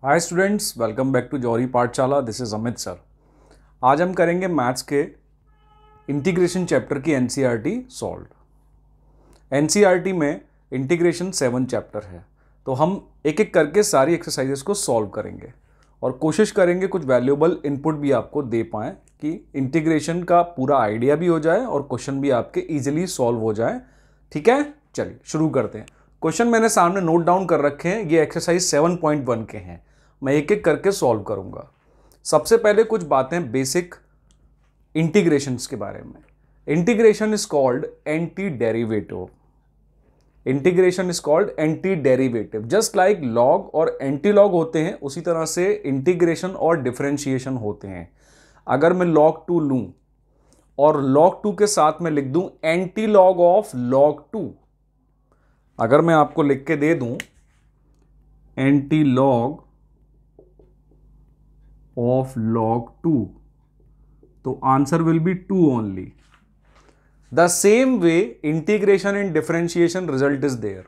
Hi students, welcome back to Jauhari Pathshala. This is Amit sir. आज हम करेंगे मैथ्स के इंटीग्रेशन चैप्टर की एनसीईआरटी सॉल्व। एनसीईआरटी में इंटीग्रेशन 7 चैप्टर है, तो हम एक एक करके सारी एक्सरसाइजेस को सॉल्व करेंगे और कोशिश करेंगे कुछ वैल्यूएबल इनपुट भी आपको दे पाएँ कि इंटीग्रेशन का पूरा आइडिया भी हो जाए और क्वेश्चन भी आपके ईजिली सॉल्व हो जाए। ठीक है, चलिए शुरू करते हैं। क्वेश्चन मैंने सामने नोट डाउन कर रखे हैं, ये एक्सरसाइज 7.1 के हैं। मैं एक एक करके सॉल्व करूंगा। सबसे पहले कुछ बातें बेसिक इंटीग्रेशंस के बारे में। Integration is called anti derivative. Integration is called anti derivative. Just like log और एंटी लॉग होते हैं, उसी तरह से इंटीग्रेशन और डिफरेंशिएशन होते हैं। अगर मैं log 2 लूं और log 2 के साथ में लिख दूं एंटी लॉग ऑफ log 2, अगर मैं आपको लिख के दे दूं एंटी लॉग of log 2, तो answer will be 2 only. The same way integration and differentiation result is there.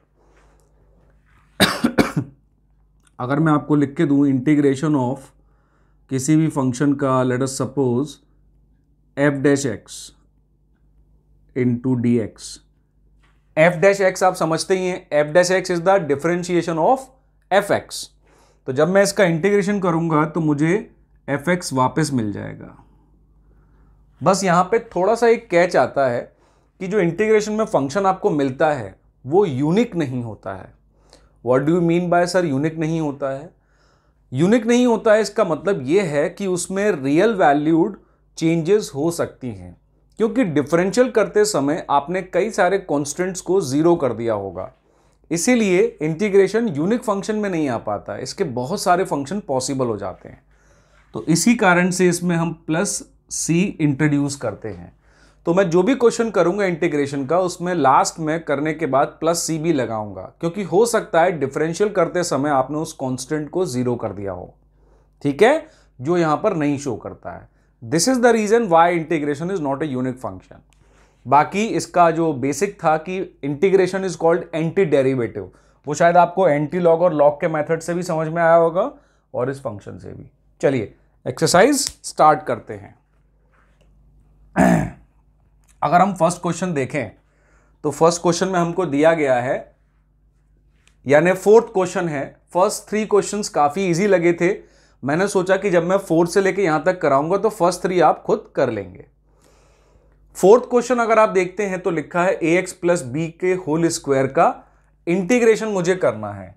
अगर मैं आपको लिख के दूं इंटीग्रेशन ऑफ किसी भी फंक्शन का, let us suppose f dash x into d x. F dash x आप समझते ही हैं, f dash x is the differentiation of F x. तो जब मैं इसका इंटीग्रेशन करूंगा तो मुझे एफ एक्स वापस मिल जाएगा। बस यहां पे थोड़ा सा एक कैच आता है कि जो इंटीग्रेशन में फंक्शन आपको मिलता है वो यूनिक नहीं होता है। What do you mean by sir unique नहीं होता है? यूनिक नहीं होता है, इसका मतलब यह है कि उसमें रियल वैल्यूड चेंजेस हो सकती हैं, क्योंकि डिफरेंशियल करते समय आपने कई सारे कॉन्स्टेंट्स को जीरो कर दिया होगा। इसीलिए इंटीग्रेशन यूनिक फंक्शन में नहीं आ पाता, इसके बहुत सारे फंक्शन पॉसिबल हो जाते हैं। तो इसी कारण से इसमें हम प्लस सी इंट्रोड्यूस करते हैं। तो मैं जो भी क्वेश्चन करूंगा इंटीग्रेशन का, उसमें लास्ट में करने के बाद प्लस सी भी लगाऊंगा, क्योंकि हो सकता है डिफरेंशियल करते समय आपने उस कांस्टेंट को जीरो कर दिया हो। ठीक है, जो यहां पर नहीं शो करता है। This is the reason why integration is not a unique function. बाकी इसका जो बेसिक था कि integration is called anti derivative, वो शायद आपको एंटी लॉग और लॉग के मेथड से भी समझ में आया होगा और इस फंक्शन से भी। चलिए एक्सरसाइज स्टार्ट करते हैं। अगर हम फर्स्ट क्वेश्चन देखें तो फर्स्ट क्वेश्चन में हमको दिया गया है, यानी फोर्थ क्वेश्चन है। फर्स्ट 3 क्वेश्चंस काफी इजी लगे थे। मैंने सोचा कि जब मैं 4 से लेके यहां तक कराऊंगा तो फर्स्ट 3 आप खुद कर लेंगे। फोर्थ क्वेश्चन अगर आप देखते हैं तो लिखा है ax प्लस बी के होल स्क्वायर का इंटीग्रेशन मुझे करना है।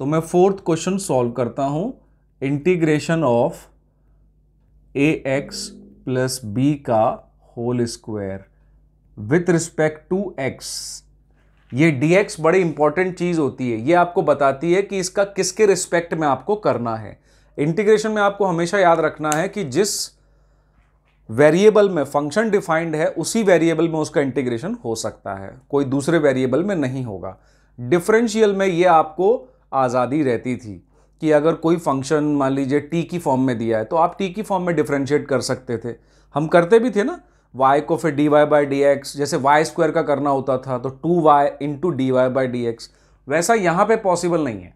तो मैं फोर्थ क्वेश्चन सॉल्व करता हूं। Integration of ax plus B का whole square with respect to x। ये dx बड़ी इंपॉर्टेंट चीज होती है, ये आपको बताती है कि इसका किसके रिस्पेक्ट में आपको करना है। इंटीग्रेशन में आपको हमेशा याद रखना है कि जिस वेरिएबल में फंक्शन डिफाइंड है उसी वेरिएबल में उसका इंटीग्रेशन हो सकता है, कोई दूसरे वेरिएबल में नहीं होगा। डिफरेंशियल में ये आपको आज़ादी रहती थी कि अगर कोई फंक्शन मान लीजिए टी की फॉर्म में दिया है तो आप टी की फॉर्म में डिफरेंशिएट कर सकते थे। हम करते भी थे ना, y को फिर dy बाई डी एक्स, जैसे वाई स्क्वायर का करना होता था तो 2y into d y by d x. वैसा यहाँ पे पॉसिबल नहीं है।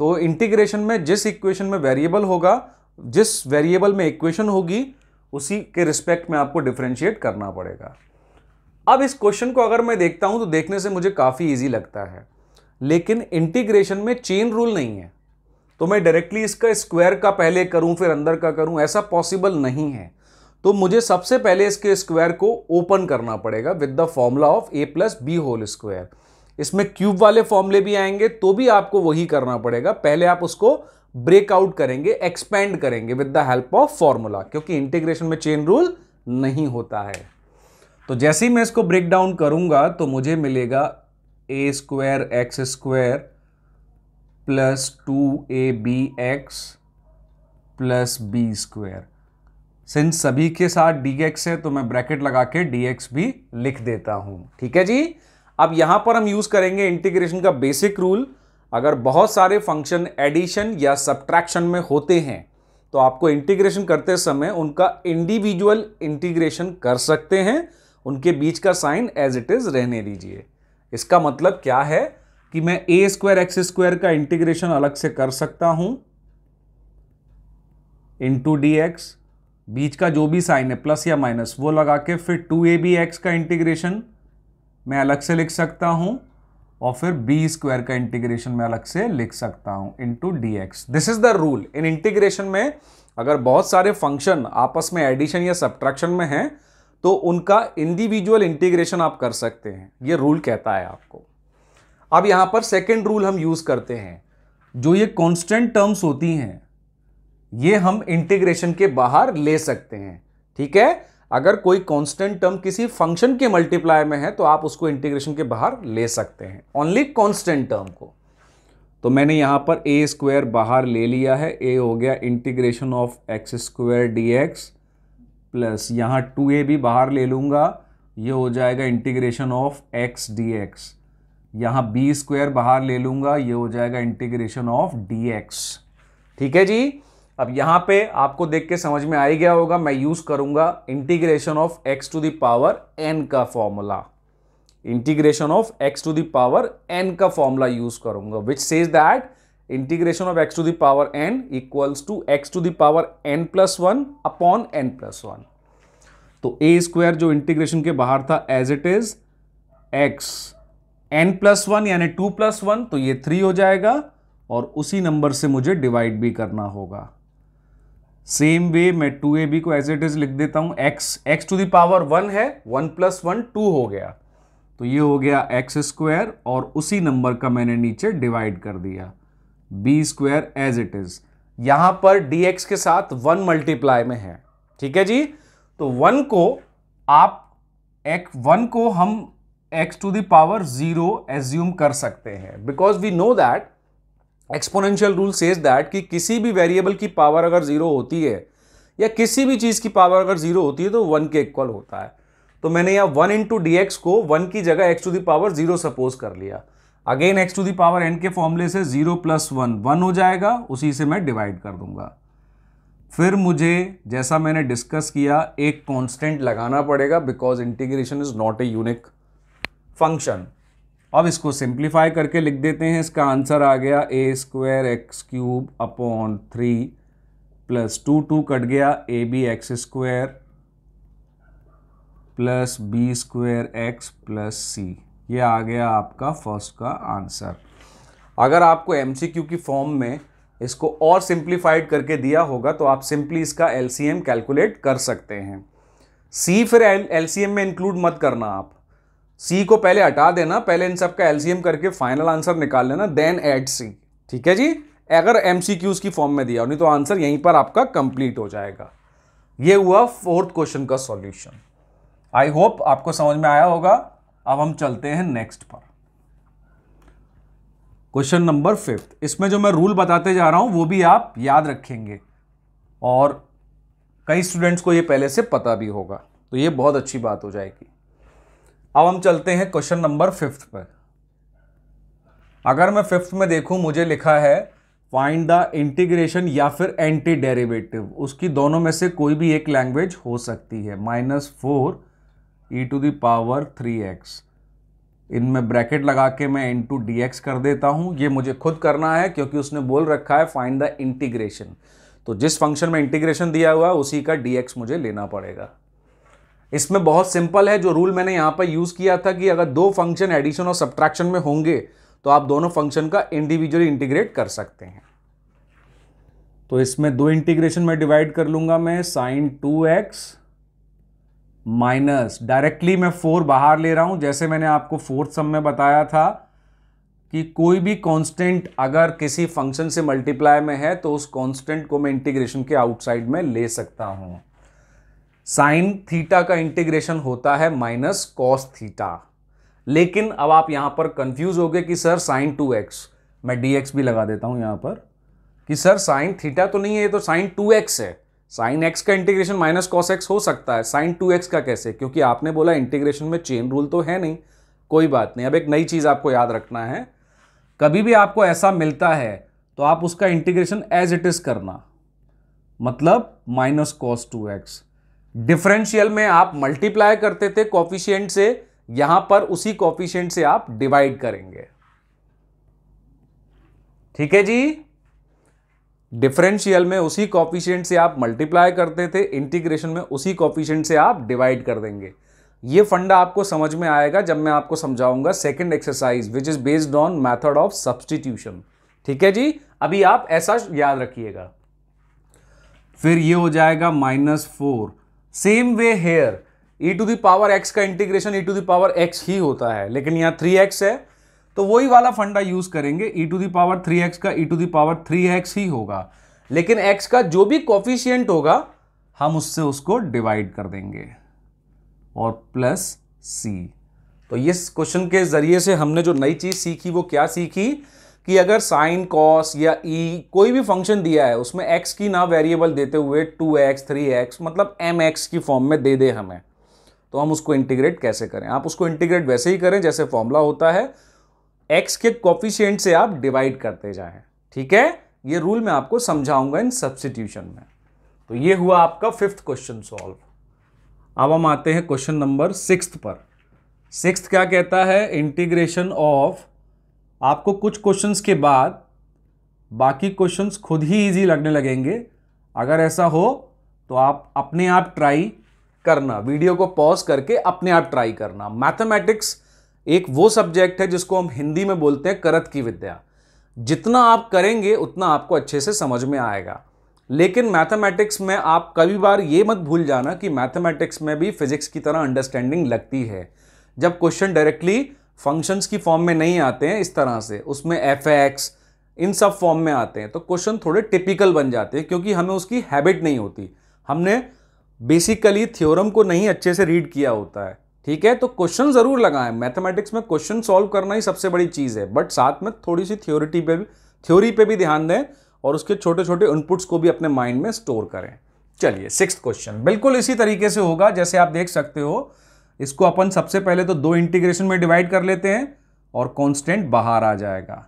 तो इंटीग्रेशन में जिस इक्वेशन में वेरिएबल होगा, जिस वेरिएबल में इक्वेशन होगी, उसी के रिस्पेक्ट में आपको डिफरेंशिएट करना पड़ेगा। अब इस क्वेश्चन को अगर मैं देखता हूं तो देखने से मुझे काफी इजी लगता है, लेकिन इंटीग्रेशन में चेन रूल नहीं है। तो मैं डायरेक्टली इसका स्क्वायर का पहले करूं फिर अंदर का करूं, ऐसा पॉसिबल नहीं है। तो मुझे सबसे पहले इसके स्क्वायर को ओपन करना पड़ेगा with the formula of a plus b whole square. इसमें क्यूब वाले फॉर्मूले भी आएंगे तो भी आपको वही करना पड़ेगा। पहले आप उसको ब्रेकआउट करेंगे, एक्सपेंड करेंगे with the help of formula, क्योंकि इंटीग्रेशन में चेन रूल नहीं होता है। तो जैसे ही मैं इसको ब्रेक डाउन करूंगा तो मुझे मिलेगा a square x square plus 2ab plus b square. Since सभी के साथ dx है तो मैं ब्रैकेट लगा के dx भी लिख देता हूं। ठीक है जी। अब यहां पर हम यूज करेंगे इंटीग्रेशन का बेसिक रूल। अगर बहुत सारे फंक्शन एडिशन या सब्ट्रैक्शन में होते हैं तो आपको इंटीग्रेशन करते समय उनका इंडिविजुअल इंटीग्रेशन कर सकते हैं, उनके बीच का साइन एज इट इज रहने दीजिए। इसका मतलब क्या है कि मैं a स्क्वायर एक्स स्क्वायर का इंटीग्रेशन अलग से कर सकता हूं इंटू डी एक्स, बीच का जो भी साइन है प्लस या माइनस वो लगा के फिर 2ab का इंटीग्रेशन मैं अलग से लिख सकता हूं और फिर बी स्क्वायर का इंटीग्रेशन मैं अलग से लिख सकता हूं into d x. This is the rule in integration में। अगर बहुत सारे फंक्शन आपस में एडिशन या सब्ट्रैक्शन में हैं तो उनका इंडिविजुअल इंटीग्रेशन आप कर सकते हैं, ये रूल कहता है आपको। अब यहां पर सेकेंड रूल हम यूज करते हैं, जो ये कांस्टेंट टर्म्स होती हैं ये हम इंटीग्रेशन के बाहर ले सकते हैं। ठीक है, अगर कोई कांस्टेंट टर्म किसी फंक्शन के मल्टीप्लाई में है तो आप उसको इंटीग्रेशन के बाहर ले सकते हैं, ओनली कांस्टेंट टर्म को। तो मैंने यहां पर ए स्क्वायर बाहर ले लिया है, ए हो गया integration of x square d x plus यहां 2a भी बाहर ले लूंगा, ये हो जाएगा integration of x d x. यहां बी स्क्वायर बाहर ले लूंगा, ये हो जाएगा इंटीग्रेशन ऑफ डी एक्स। ठीक है जी, अब यहां पे आपको देख के समझ में आ ही गया होगा, मैं यूज करूंगा integration of x to the power n का formula. Integration of x to the power n का फॉर्मूला यूज करूंगा, which says that integration of x to the power n equals to x to the power n plus one upon n plus one. तो a square जो integration के बाहर था as it is x n plus one यानी 2 + 1, तो ये 3 हो जाएगा और उसी नंबर से मुझे डिवाइड भी करना होगा। सेम वे मैं 2ab को एज इट इज लिख देता हूं, एक्स टू द पावर 1 है, 1 + 1 2 हो गया, तो ये हो गया एक्स स्क्वायर और उसी नंबर का मैंने नीचे डिवाइड कर दिया, b square as it is. यहां पर dx के साथ 1 मल्टीप्लाई में है। ठीक है जी, तो 1 को हम x to the power 0 assume कर सकते हैं, because we know that exponential rule says that कि किसी भी वेरिएबल की पावर अगर 0 होती है या किसी भी चीज की पावर अगर 0 होती है तो 1 के इक्वल होता है। तो मैंने यहां 1 इंटू डी एक्स को 1 की जगह x to the power 0 suppose कर लिया। Again x to the power n के फॉर्मूले से 0 + 1 1 हो जाएगा, उसी से मैं डिवाइड कर दूंगा। फिर मुझे जैसा मैंने डिस्कस किया एक कांस्टेंट लगाना पड़ेगा, because integration is not a unique function. अब इसको सिंप्लीफाई करके लिख देते हैं, इसका आंसर आ गया a² अपॉन 3 प्लस 2 कट गया abx² plus b² plus c। ये आ गया आपका फर्स्ट का आंसर। अगर आपको MCQ की फॉर्म में इसको और सिंप्लीफाइड करके दिया होगा तो आप सिंपली इसका LCM कैलकुलेट कर सकते हैं। C फिर LCM में इंक्लूड मत करना, आप C को पहले हटा देना, पहले इन सब का LCM करके फाइनल आंसर निकाल लेना, देन ऐड C। ठीक है जी, अगर MCQs की फॉर्म में दिया हो, नहीं तो आंसर यहीं पर आपका कंप्लीट हो जाएगा। ये हुआ 4th क्वेश्चन का सॉल्यूशन। आई होप आपको समझ में आया होगा। अब हम चलते हैं नेक्स्ट पर, क्वेश्चन नंबर 5th। इसमें जो मैं रूल बताते जा रहा हूं वो भी आप याद रखेंगे और कई स्टूडेंट्स को ये पहले से पता भी होगा, तो ये बहुत अच्छी बात हो जाएगी। अब हम चलते हैं क्वेश्चन नंबर 5th पर। अगर मैं 5th में देखूं, मुझे लिखा है फाइंड द इंटीग्रेशन या फिर एंटी डेरिवेटिव, उसकी दोनों में से कोई भी एक लैंग्वेज हो सकती है। -4 e⁻³ 3x, इनमें ब्रैकेट लगा के मैं इंटू dx कर देता हूं। ये मुझे खुद करना है क्योंकि उसने बोल रखा है फाइंड द इंटीग्रेशन, तो जिस फंक्शन में इंटीग्रेशन दिया हुआ है उसी का dx मुझे लेना पड़ेगा। इसमें बहुत सिंपल है, जो रूल मैंने यहां पर यूज किया था कि अगर दो फंक्शन एडिशन और सब्ट्रैक्शन में होंगे तो आप दोनों फंक्शन का इंडिविजुअली इंटीग्रेट कर सकते हैं। तो इसमें दो इंटीग्रेशन में डिवाइड कर लूंगा मैं, sin 2x माइनस डायरेक्टली मैं 4 बाहर ले रहा हूं, जैसे मैंने आपको 4th सम में बताया था कि कोई भी कांस्टेंट अगर किसी फंक्शन से मल्टीप्लाई में है तो उस कांस्टेंट को मैं इंटीग्रेशन के आउटसाइड में ले सकता हूं। साइन थीटा का इंटीग्रेशन होता है -cos थीटा, लेकिन अब आप यहां पर कंफ्यूज हो गए कि सर sin 2x, मैं dx भी लगा देता हूं यहां पर कि सर sin थीटा तो नहीं है, ये तो sin 2x है। sin x का इंटीग्रेशन -cos x हो सकता है, sin 2x का कैसे? क्योंकि आपने बोला इंटीग्रेशन में चेन रूल तो है नहीं। कोई बात नहीं, अब एक नई चीज आपको याद रखना है, कभी भी आपको ऐसा मिलता है तो आप उसका इंटीग्रेशन एज इट इज करना, मतलब -cos 2x। डिफरेंशियल में आप मल्टीप्लाई करते थे कोफिशिएंट से, यहां पर उसी कोफिशिएंट से आप डिवाइड करेंगे। ठीक है जी। डिफरेंशियल में उसी कॉफिशिएंट से आप मल्टीप्लाई करते थे, इंटीग्रेशन में उसी कॉफिशिएंट से आप डिवाइड कर देंगे। ये फंडा आपको समझ में आएगा जब मैं आपको समझाऊंगा second exercise which is based on method of substitution. ठीक है जी, अभी आप ऐसा याद रखिएगा। फिर ये हो जाएगा -4। Same way here e to the power x का integration e to the power x ही होता है, लेकिन यहां 3x है तो वही वाला फंडा यूज करेंगे। e to the power 3x का e to the power 3x ही होगा, लेकिन x का जो भी कॉफिशिएंट होगा हम उससे उसको डिवाइड कर देंगे और प्लस c। तो इस क्वेश्चन के जरिए से हमने जो नई चीज सीखी वो क्या सीखी कि अगर साइन कॉस या e कोई भी फंक्शन दिया है उसमें x की ना वेरिएबल देते हुए 2x 3x मतलब mx की फॉर्म में दे दे हमें, तो हम उसको इंटीग्रेट कैसे करें। आप उसको इंटीग्रेट वैसे ही करें जैसे फॉर्मूला होता है, x के कोफिशिएंट से आप डिवाइड करते जाएं। ठीक है, ये रूल मैं आपको समझाऊंगा इन सब्स्टिट्यूशन में। तो ये हुआ आपका 5th क्वेश्चन सॉल्व। अब हम आते हैं क्वेश्चन नंबर 6 पर। 6th क्या कहता है, इंटीग्रेशन ऑफ, आपको कुछ क्वेश्चंस के बाद बाकी क्वेश्चंस खुद ही इजी लगने लगेंगे। अगर ऐसा हो तो आप अपने आप ट्राई करना, वीडियो को पॉज करके अपने आप ट्राई करना। मैथमेटिक्स एक वो सब्जेक्ट है जिसको हम हिंदी में बोलते हैं करत की विद्या। जितना आप करेंगे उतना आपको अच्छे से समझ में आएगा। लेकिन मैथमेटिक्स में आप कभी बार ये मत भूल जाना कि मैथमेटिक्स में भी फिजिक्स की तरह अंडरस्टैंडिंग लगती है। जब क्वेश्चन डायरेक्टली फंक्शंस की फॉर्म में नहीं आते हैं इस तरह से, उसमें fx इन सब फॉर्म में आते हैं, तो क्वेश्चन थोड़े टिपिकल बन जाते हैं क्योंकि हमें उसकी हैबिट नहीं होती। हमने बेसिकली थ्योरम को नहीं अच्छे से रीड किया होता है। ठीक है, तो क्वेश्चन जरूर लगाएं। मैथमेटिक्स में क्वेश्चन सॉल्व करना ही सबसे बड़ी चीज है, बट साथ में थोड़ी सी थ्योरी पे भी ध्यान दें और उसके छोटे छोटे इनपुट्स को भी अपने माइंड में स्टोर करें। चलिए 6th क्वेश्चन बिल्कुल इसी तरीके से होगा जैसे आप देख सकते हो। इसको अपन सबसे पहले तो 2 इंटीग्रेशन में डिवाइड कर लेते हैं और कांस्टेंट बाहर आ जाएगा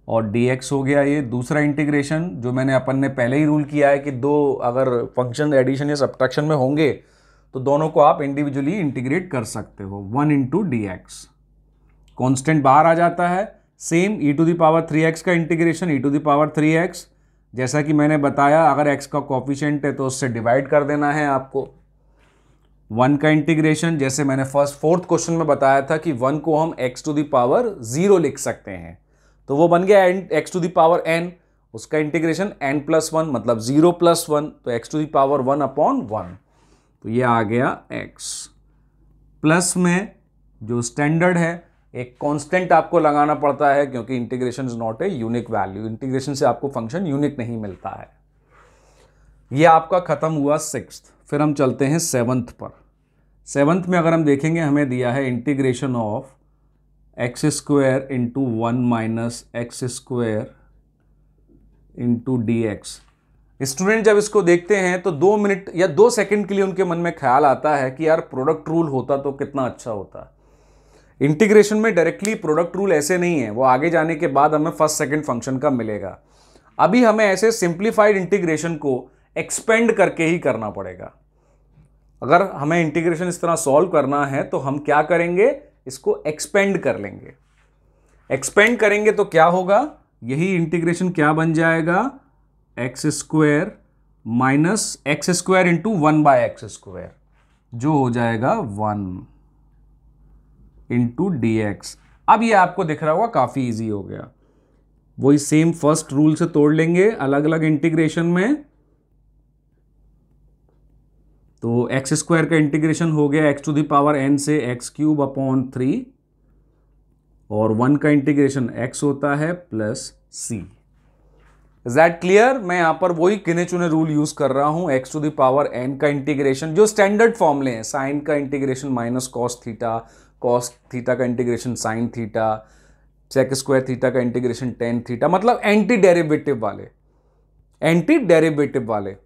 और dx हो गया ये दूसरा इंटीग्रेशन, जो मैंने अपन ने पहले ही रूल किया है कि दो अगर फंक्शन एडिशन या सब्ट्रैक्शन में होंगे तो दोनों को आप इंडिविजुअली इंटीग्रेट कर सकते हो। 1 इंटू dx, कांस्टेंट बाहर आ जाता है। Same e to the power 3x का integration e to the power 3x, जैसा कि मैंने बताया अगर x का कोफिशिएंट है तो उससे डिवाइड कर देना है आपको। 1 का इंटीग्रेशन, जैसे मैंने 4th क्वेश्चन में बताया था कि 1 को हम x टू द पावर 0 लिख सकते हैं, तो वो बन गया x to the power n, उसका इंटीग्रेशन n+1 मतलब 0+1, तो x टू द पावर 1/1, तो ये आ गया x। प्लस में जो स्टैंडर्ड है एक कांस्टेंट आपको लगाना पड़ता है क्योंकि integration is not a unique value, integration से आपको फंक्शन यूनिक नहीं मिलता है। ये आपका खत्म हुआ 6th। फिर हम चलते हैं 7th पर। 7th में अगर हम देखेंगे हमें दिया है integration of x² into 1 - x² into dx। Student जब इसको देखते हैं तो 2 मिनट या 2 सेकंड के लिए उनके मन में ख्याल आता है कि यार प्रोडक्ट रूल होता तो कितना अच्छा होता। इंटीग्रेशन में डायरेक्टली प्रोडक्ट रूल ऐसे नहीं है, वो आगे जाने के बाद हमें फर्स्ट सेकंड फंक्शन का मिलेगा। अभी हमें ऐसे सिंप्लीफाइड इंटीग्रेशन को एक्सपेंड करके ही करना पड़ेगा। अगर हमें इंटीग्रेशन इस तरह सॉल्व करना है तो हम क्या करेंगे, इसको एक्सपेंड कर लेंगे। एक्सपेंड करेंगे तो क्या होगा, यही इंटीग्रेशन क्या बन जाएगा, x² minus x² into 1/x², जो हो जाएगा 1 इंटू dx। अब ये आपको दिख रहा होगा काफी इजी हो गया। वही सेम फर्स्ट रूल से तोड़ लेंगे अलग अलग इंटीग्रेशन में, तो x² का इंटीग्रेशन हो गया x to the power n से x³/3 और 1 का इंटीग्रेशन x होता है plus c। Is that clear? मैं यहां पर वही गिने चुने रूल यूज कर रहा हूं। x to the power n का इंटीग्रेशन जो स्टैंडर्ड फॉर्मूले हैं, साइन का integration minus cos theta, cos theta का integration sine theta, sec² theta का इंटीग्रेशन टेन थीटा, मतलब एंटी डेरिवेटिव वाले।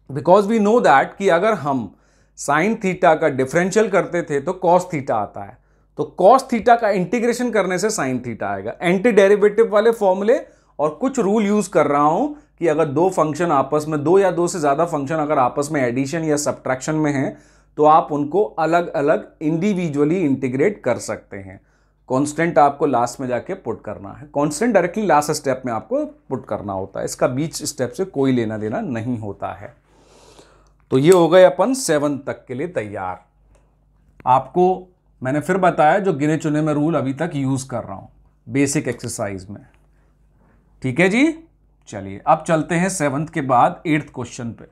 बिकॉज वी नो दैट कि अगर हम साइन थीटा का डिफरेंशियल करते थे तो कॉस थीटा आता है, तो कॉस थीटा का इंटीग्रेशन करने से साइन थीटा आएगा। एंटी डेरिवेटिव वाले फॉर्मूले और कुछ रूल यूज कर रहा हूं कि अगर दो फंक्शन आपस में, दो या दो से ज्यादा फंक्शन अगर आपस में एडिशन या सब्ट्रैक्शन में हैं तो आप उनको अलग अलग इंडिविजुअली इंटीग्रेट कर सकते हैं। कांस्टेंट आपको लास्ट में जाके पुट करना है। कांस्टेंट डायरेक्टली लास्ट स्टेप में आपको पुट करना होता है, इसका बीच स्टेप से कोई लेना देना नहीं होता है। तो ये हो गए अपन 7 तक के लिए तैयार। आपको मैंने फिर बताया जो गिने चुने में रूल अभी तक यूज कर रहा हूं बेसिक एक्सरसाइज में, ठीक है जी। चलिए अब चलते हैं 7th के बाद 8th क्वेश्चन पे।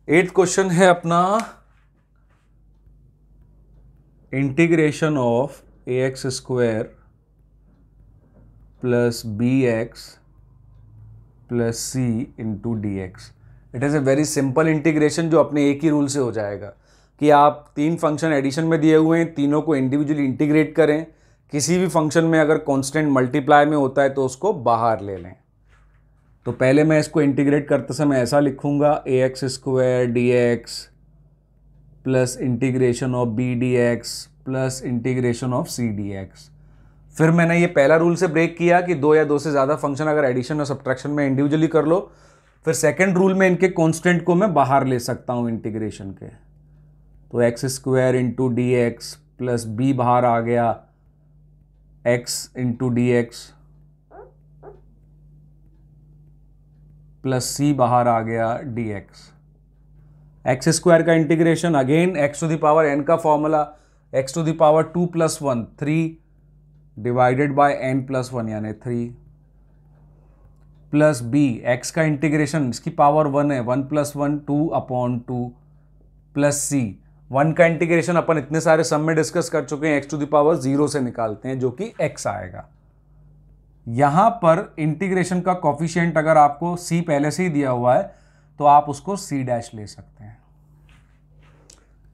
8th क्वेश्चन है अपना integration of ax square plus bx plus c into d x. It is a very simple integration जो अपने एक ही रूल से हो जाएगा कि आप 3 फंक्शन एडिशन में दिए हुए हैं, तीनों को इंडिविजुअली इंटीग्रेट करें। किसी भी फंक्शन में अगर कांस्टेंट मल्टीप्लाई में होता है तो उसको बाहर ले लें। तो पहले मैं इसको इंटीग्रेट करते समय ऐसा लिखूंगा ax square d x plus integration of b d x plus integration of c d x. फिर मैंने ये पहला रूल से ब्रेक किया कि 2 या 2 से ज़्यादा फंक्शन अगर एडिशन और सब्ट्रैक्शन में इंडिविजुअली कर लो, फिर सेकेंड रूल में इनके कांस्टेंट को मैं बाहर ले सकता हूँ इंटीग्रेशन के। तो x square into d x plus b बाहर आ गया x into d x plus c बाहर आ गया डी एक्स। एक्स स्क्वायर का integration again x to the power n का formula, x to the power 2 + 1 3 divided by n plus 1 यानी 3 plus b x का इंटीग्रेशन इसकी पावर 1 है 1 + 1 2/2 plus सी 1 का इंटीग्रेशन अपन इतने सारे सम में डिस्कस कर चुके हैं, एक्स टू द पावर 0 से निकालते हैं जो कि एक्स आएगा। यहां पर इंटीग्रेशन का कॉफिशिएंट अगर आपको सी पहले से ही दिया हुआ है तो आप उसको सी डैश ले सकते हैं।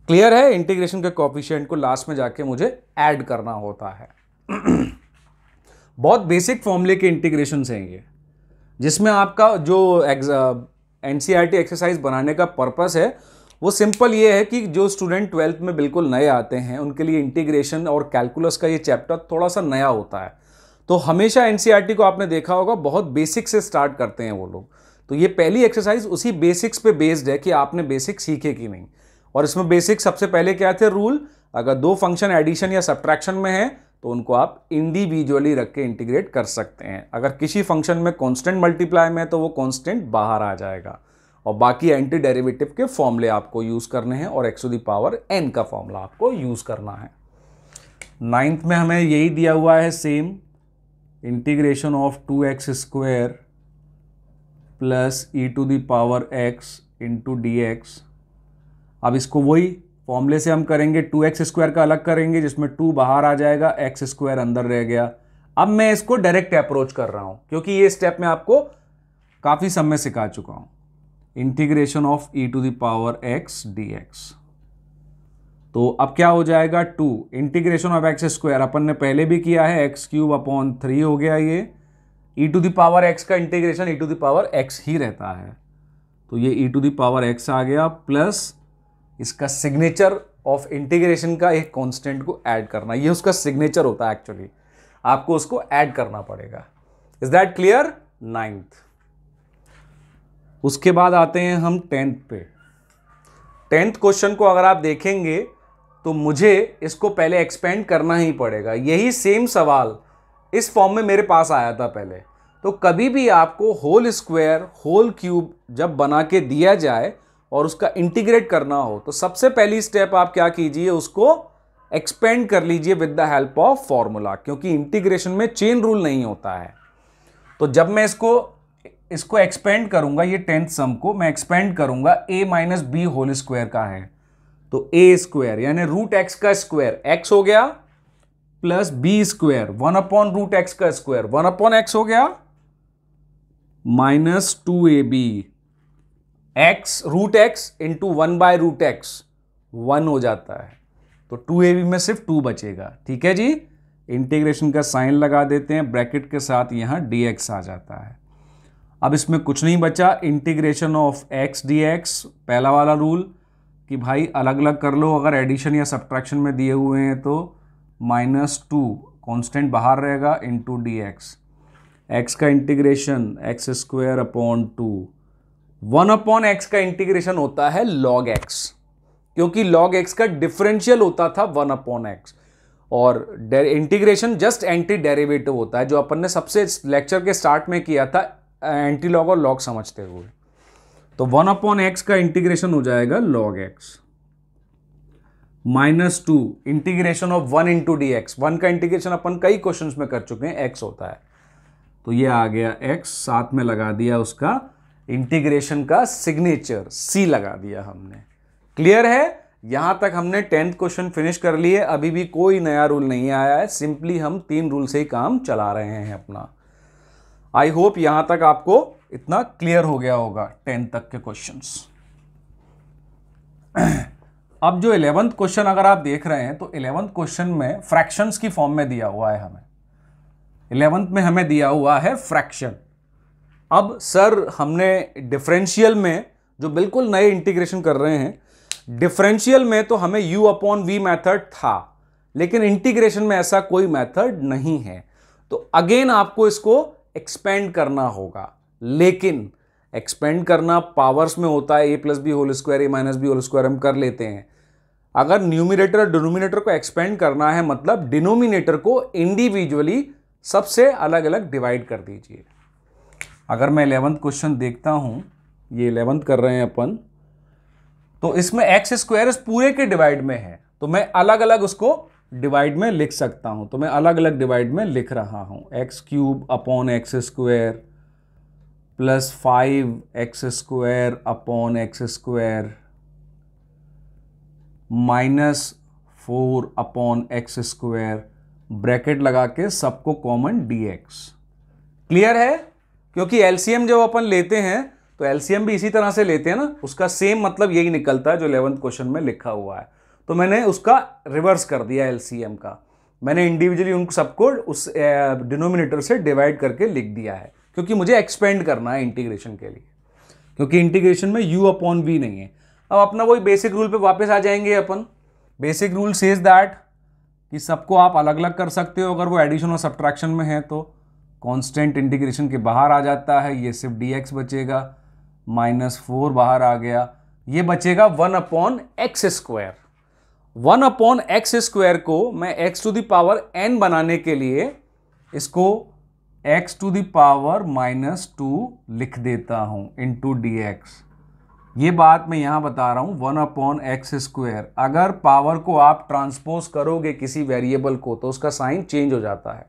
क्लियर है? इंटीग्रेशन के कॉफिशिएंट को लास्ट में जाके मुझे ऐड करना होता है। बहुत बेसिक फॉर्मूले के इंटीग्रेशन हैं ये, जिसमें आपका जो एनसीईआरटी एक्सरसाइज बनाने का पर्पस है वो सिंपल ये है कि जो स्टूडेंट 12th में बिल्कुल नए आते हैं उनके लिए इंटीग्रेशन और कैलकुलस का ये चैप्टर थोड़ा सा नया होता है। तो हमेशा एनसीईआरटी को आपने देखा होगा बहुत बेसिक से स्टार्ट करते हैं वो लोग। तो ये पहली एक्सरसाइज उसी बेसिक्स पे बेस्ड है कि आपने बेसिक सीखे कि नहीं। और इसमें बेसिक सबसे पहले क्या थे रूल, अगर 2 फंक्शन एडिशन या सब्ट्रैक्शन में है तो उनको आप इंडिविजुअली रख के इंटीग्रेट कर सकते हैं। अगर किसी फंक्शन में कांस्टेंट मल्टीप्लाई में है तो वो कांस्टेंट बाहर आ जाएगा। और बाकी एंटी डेरिवेटिव के फॉर्मूले आपको यूज करने हैं और x to the power n का फॉर्मूला आपको यूज करना है। 9th में हमें यही दिया हुआ है same, integration of 2x square plus e to the power x into d x. अब इसको वही फॉर्मूले से हम करेंगे, 2x स्क्वायर का अलग करेंगे जिसमें 2 बाहर आ जाएगा, x स्क्वायर अंदर रह गया। अब मैं इसको डायरेक्ट अप्रोच कर रहा हूं क्योंकि ये स्टेप मैं आपको काफी समय सिखा चुका हूं। Integration of e to the power x d x. तो अब क्या हो जाएगा 2 इंटीग्रेशन ऑफ x स्क्वायर अपन ने पहले भी किया है x³/3 हो गया ये। E to the power x का integration e to the power x ही रहता है तो ये e to the power x आ गया प्लस इसका सिग्नेचर ऑफ इंटीग्रेशन का एक कांस्टेंट को ऐड करना। ये उसका सिग्नेचर होता है एक्चुअली, आपको उसको ऐड करना पड़ेगा। Is that clear? 9th। उसके बाद आते हैं हम 10th पे। 10th क्वेश्चन को अगर आप देखेंगे तो मुझे इसको पहले एक्सपेंड करना ही पड़ेगा। यही सेम सवाल इस फॉर्म में मेरे पास आया था पहले। तो कभी भी आपको होल स्क्वायर होल क्यूब जब बना के दिया जाए और उसका इंटीग्रेट करना हो तो सबसे पहली स्टेप आप क्या कीजिए, उसको एक्सपेंड कर लीजिए with the help of formula, क्योंकि इंटीग्रेशन में चेन रूल नहीं होता है। तो जब मैं इसको एक्सपेंड करूंगा, ये 10th सम को मैं एक्सपेंड करूंगा a minus b whole square का है तो a स्क्वायर यानी रूट एक्स का स्क्वायर x हो गया प्लस बी स्क्वायर 1/√x का स्क्वायर 1/x हो गया minus 2ab x root x into 1/√x 1 हो जाता है तो 2ab में सिर्फ 2 बचेगा। ठीक है जी, इंटीग्रेशन का साइन लगा देते हैं, ब्रैकेट के साथ यहां dx आ जाता है। अब इसमें कुछ नहीं बचा, इंटीग्रेशन ऑफ x dx, पहला वाला रूल कि भाई अलग अलग कर लो अगर एडिशन या सब्ट्रैक्शन में दिए हुए हैं तो -2 कांस्टेंट बाहर रहेगा इंटू dx। x का इंटीग्रेशन x²/2 1/x का इंटीग्रेशन होता है log x, क्योंकि log x का डिफरेंशियल होता था 1/x। और इंटीग्रेशन जस्ट एंटी डेरिवेटिव होता है, जो अपन ने सबसे लेक्चर के स्टार्ट में किया था एंटी लॉग और लॉग समझते हुए। तो 1/x का इंटीग्रेशन हो जाएगा log x -2 integration of 1 into d x. 1 का इंटीग्रेशन अपन कई क्वेश्चंस में कर चुके हैं, x होता है, तो ये आ गया x, साथ में लगा दिया उसका इंटीग्रेशन का सिग्नेचर c लगा दिया हमने। क्लियर है? यहां तक हमने 10th क्वेश्चन फिनिश कर लिए, अभी भी कोई नया रूल नहीं आया है, सिंपली हम 3 रूल से ही काम चला रहे हैं अपना। आई होप यहां तक आपको इतना क्लियर हो गया होगा 10th तक के क्वेश्चंस। अब जो 11th क्वेश्चन अगर आप देख रहे हैं तो 11th क्वेश्चन में फ्रैक्शंस की फॉर्म में दिया हुआ है हमें। 11th में हमें दिया हुआ है फ्रैक्शन। अब सर हमने डिफरेंशियल में जो बिल्कुल नए इंटीग्रेशन कर रहे हैं, डिफरेंशियल में तो हमें u/v मेथड था, लेकिन इंटीग्रेशन में ऐसा कोई मेथड नहीं है, तो अगेन आपको इसको एक्सपेंड करना होगा। लेकिन एक्सपेंड करना पावर्स में होता है, a + b whole square, a - b whole square हम कर लेते हैं। अगर न्यूमिनेटर और डिनोमिनेटर को एक्सपेंड करना है, मतलब डिनोमिनेटर को इंडिविजुअली सबसे अलग अलग डिवाइड कर दीजिए। अगर मैं 11th क्वेश्चन देखता हूं, ये 11th कर रहे हैं अपन, तो इसमें x² इस पूरे के डिवाइड में है, तो मैं अलग अलग उसको डिवाइड में लिख सकता हूं। तो मैं अलग अलग डिवाइड में लिख रहा हूं, x³ + 5x² -4x², ब्रैकेट लगा के सबको कॉमन dx। क्लियर है? क्योंकि एलसीएम जब अपन लेते हैं तो एलसीएम भी इसी तरह से लेते हैं ना, उसका सेम मतलब यही निकलता है जो 11th क्वेश्चन में लिखा हुआ है। तो मैंने उसका रिवर्स कर दिया एलसीएम का, मैंने इंडिविजुअली उन सबको उस डिनोमिनेटर से डिवाइड करके लिख दिया है, क्योंकि मुझे एक्सपेंड करना है इंटीग्रेशन के लिए, क्योंकि इंटीग्रेशन में u/v नहीं है। अब अपना वही बेसिक रूल पे वापस आ जाएंगे अपन। बेसिक रूल सेज दैट कि सबको आप अलग अलग कर सकते हो, अगर वो एडिशन और सब्ट्रैक्शन में है तो कांस्टेंट इंटीग्रेशन के बाहर आ जाता है, ये सिर्फ dx बचेगा, -4 बाहर आ गया, ये बचेगा 1/x²। 1/x² को मैं x⁻n बनाने के लिए इसको x⁻² लिख देता हूं इंटू dx। ये बात मैं यहां बता रहा हूं 1/x²। अगर पावर को आप ट्रांसपोज करोगे किसी वेरिएबल को तो उसका साइन चेंज हो जाता है।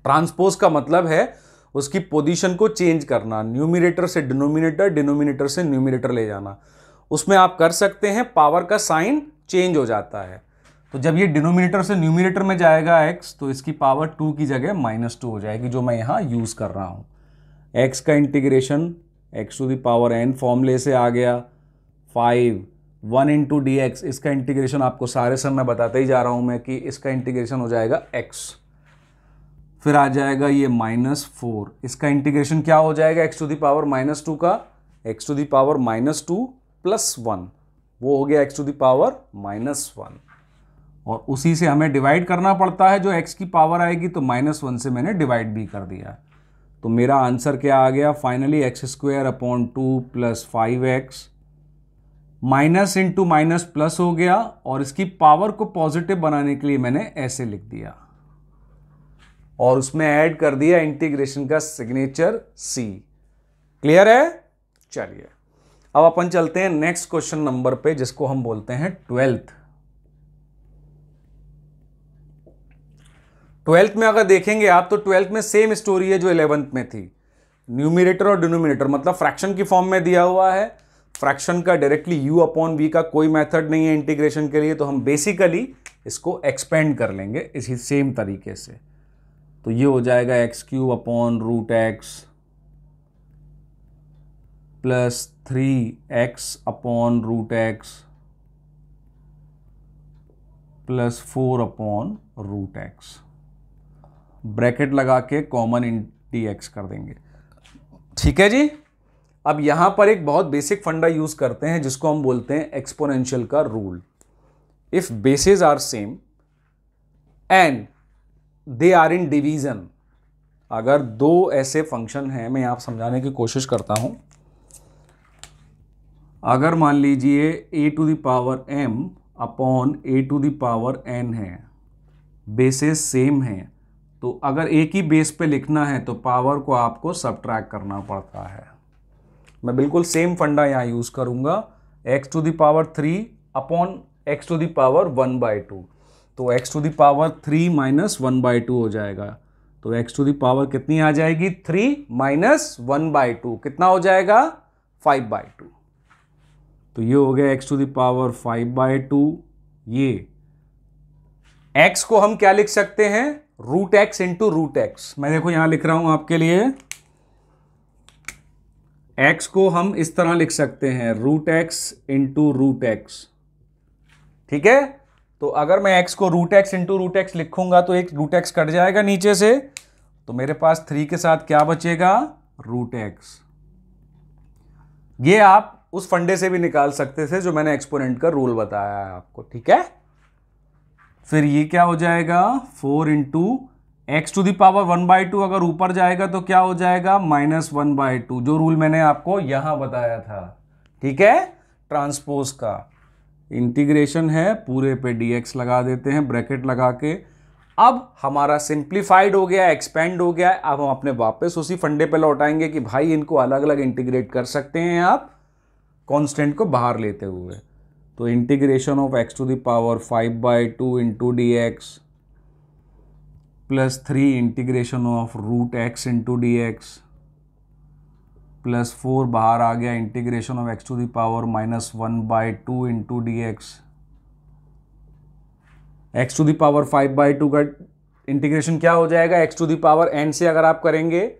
ट्रांसपोज का मतलब है उसकी पोजीशन को चेंज करना, न्यूमिनेटर से डिनोमिनेटर, डिनोमिनेटर से न्यूमिनेटर ले जाना। उसमें आप कर सकते हैं, पावर का साइन चेंज हो जाता है। तो जब ये डिनोमिनेटर से न्यूमिनेटर में जाएगा x, तो इसकी पावर 2 की जगह -2 हो जाएगी, जो मैं यहां यूज कर रहा हूं। x का इंटीग्रेशन x⁻n फॉर्मूले से आ गया 5 1 इंटू dx। इसका इंटीग्रेशन आपको सारे समय बताते ही जा रहा हूं मैं कि इसका इंटीग्रेशन हो जाएगा x, फिर आ जाएगा ये -4। इसका इंटीग्रेशन क्या हो जाएगा x⁻² का, x⁻² + 1, वो हो गया x⁻1। और उसी से हमें डिवाइड करना पड़ता है, जो x की पावर आएगी तो -1 से मैंने डिवाइड भी कर दिया। तो मेरा आंसर क्या आ गया finally, x² + 5x, minus into minus plus हो गया, और इसकी पावर को पॉजिटिव बनाने के लिए मैंने ऐसे लिख दिया और उसमें ऐड कर दिया इंटीग्रेशन का सिग्नेचर c। क्लियर है? चलिए अब अपन चलते हैं नेक्स्ट क्वेश्चन नंबर पे, जिसको हम बोलते हैं 12th में अगर देखेंगे आप तो 12th में सेम स्टोरी है जो 11th में थी। न्यूमिनेटर और डिनोमिनेटर मतलब फ्रैक्शन की फॉर्म में दिया हुआ है। फ्रैक्शन का डायरेक्टली u/v का कोई मेथड नहीं है इंटीग्रेशन के लिए, तो हम बेसिकली इसको एक्सपेंड कर लेंगे इसी सेम तरीके से। तो ये हो जाएगा x³ + 3x/√x + 4/√x, ब्रैकेट लगा के कॉमन dx कर देंगे। ठीक है जी। अब यहां पर एक बहुत बेसिक फंडा यूज करते हैं जिसको हम बोलते हैं एक्सपोनेंशियल का रूल। If bases are same and they are in division, अगर दो ऐसे फंक्शन हैं, मैं यहां समझाने की कोशिश करता हूं। अगर मान लीजिए a⁻m/a⁻n है, बेसेस सेम हैं, तो अगर एक ही बेस पे लिखना है तो पावर को आपको सब्ट्रैक्ट करना पड़ता है। मैं बिल्कुल सेम फंडा यहाँ यूज़ करूँगा, x to the power 3 upon x to the power 1/2, तो x to the power 3 minus 1/2 हो जाएगा। तो x टू द पावर कितनी आ जाएगी, 3 माइनस 1/2 कितना हो जाएगा, 5/2। तो ये हो गया x टू द पावर 5/2। ये x को हम क्या लिख सकते हैं, root x into root x. मैं देखो यहां लिख रहा हूं आपके लिए, x को हम इस तरह लिख सकते हैं, root x into root x. ठीक है, तो अगर मैं x को root x into root x लिखूंगा तो एक रूट एक्स कट जाएगा नीचे से, तो मेरे पास 3 के साथ क्या बचेगा, रूट एक्स। ये आप उस फंडे से भी निकाल सकते थे जो मैंने एक्सपोनेंट का रूल बताया है आपको। ठीक है, फिर ये क्या हो जाएगा, 4 into x to the power 1/2, अगर ऊपर जाएगा तो क्या हो जाएगा, -1/2, जो रूल मैंने आपको यहां बताया था। ठीक है, ट्रांसपोज का इंटीग्रेशन है, पूरे पे dx लगा देते हैं ब्रैकेट लगा के। अब हमारा सिंप्लीफाइड हो गया, एक्सपेंड हो गया। अब हम अपने वापस उसी फंडे पे लौटाएंगे कि भाई इनको अलग अलग इंटीग्रेट कर सकते हैं आप कांस्टेंट को बाहर लेते हुए। तो integration of x to the power 5/2 into dx plus 3 integration of root x into dx plus 4 बाहर आ गया, integration of x to the power -1/2 into dx। x to the power 5/2 का इंटीग्रेशन क्या हो जाएगा, x to the power n से अगर आप करेंगे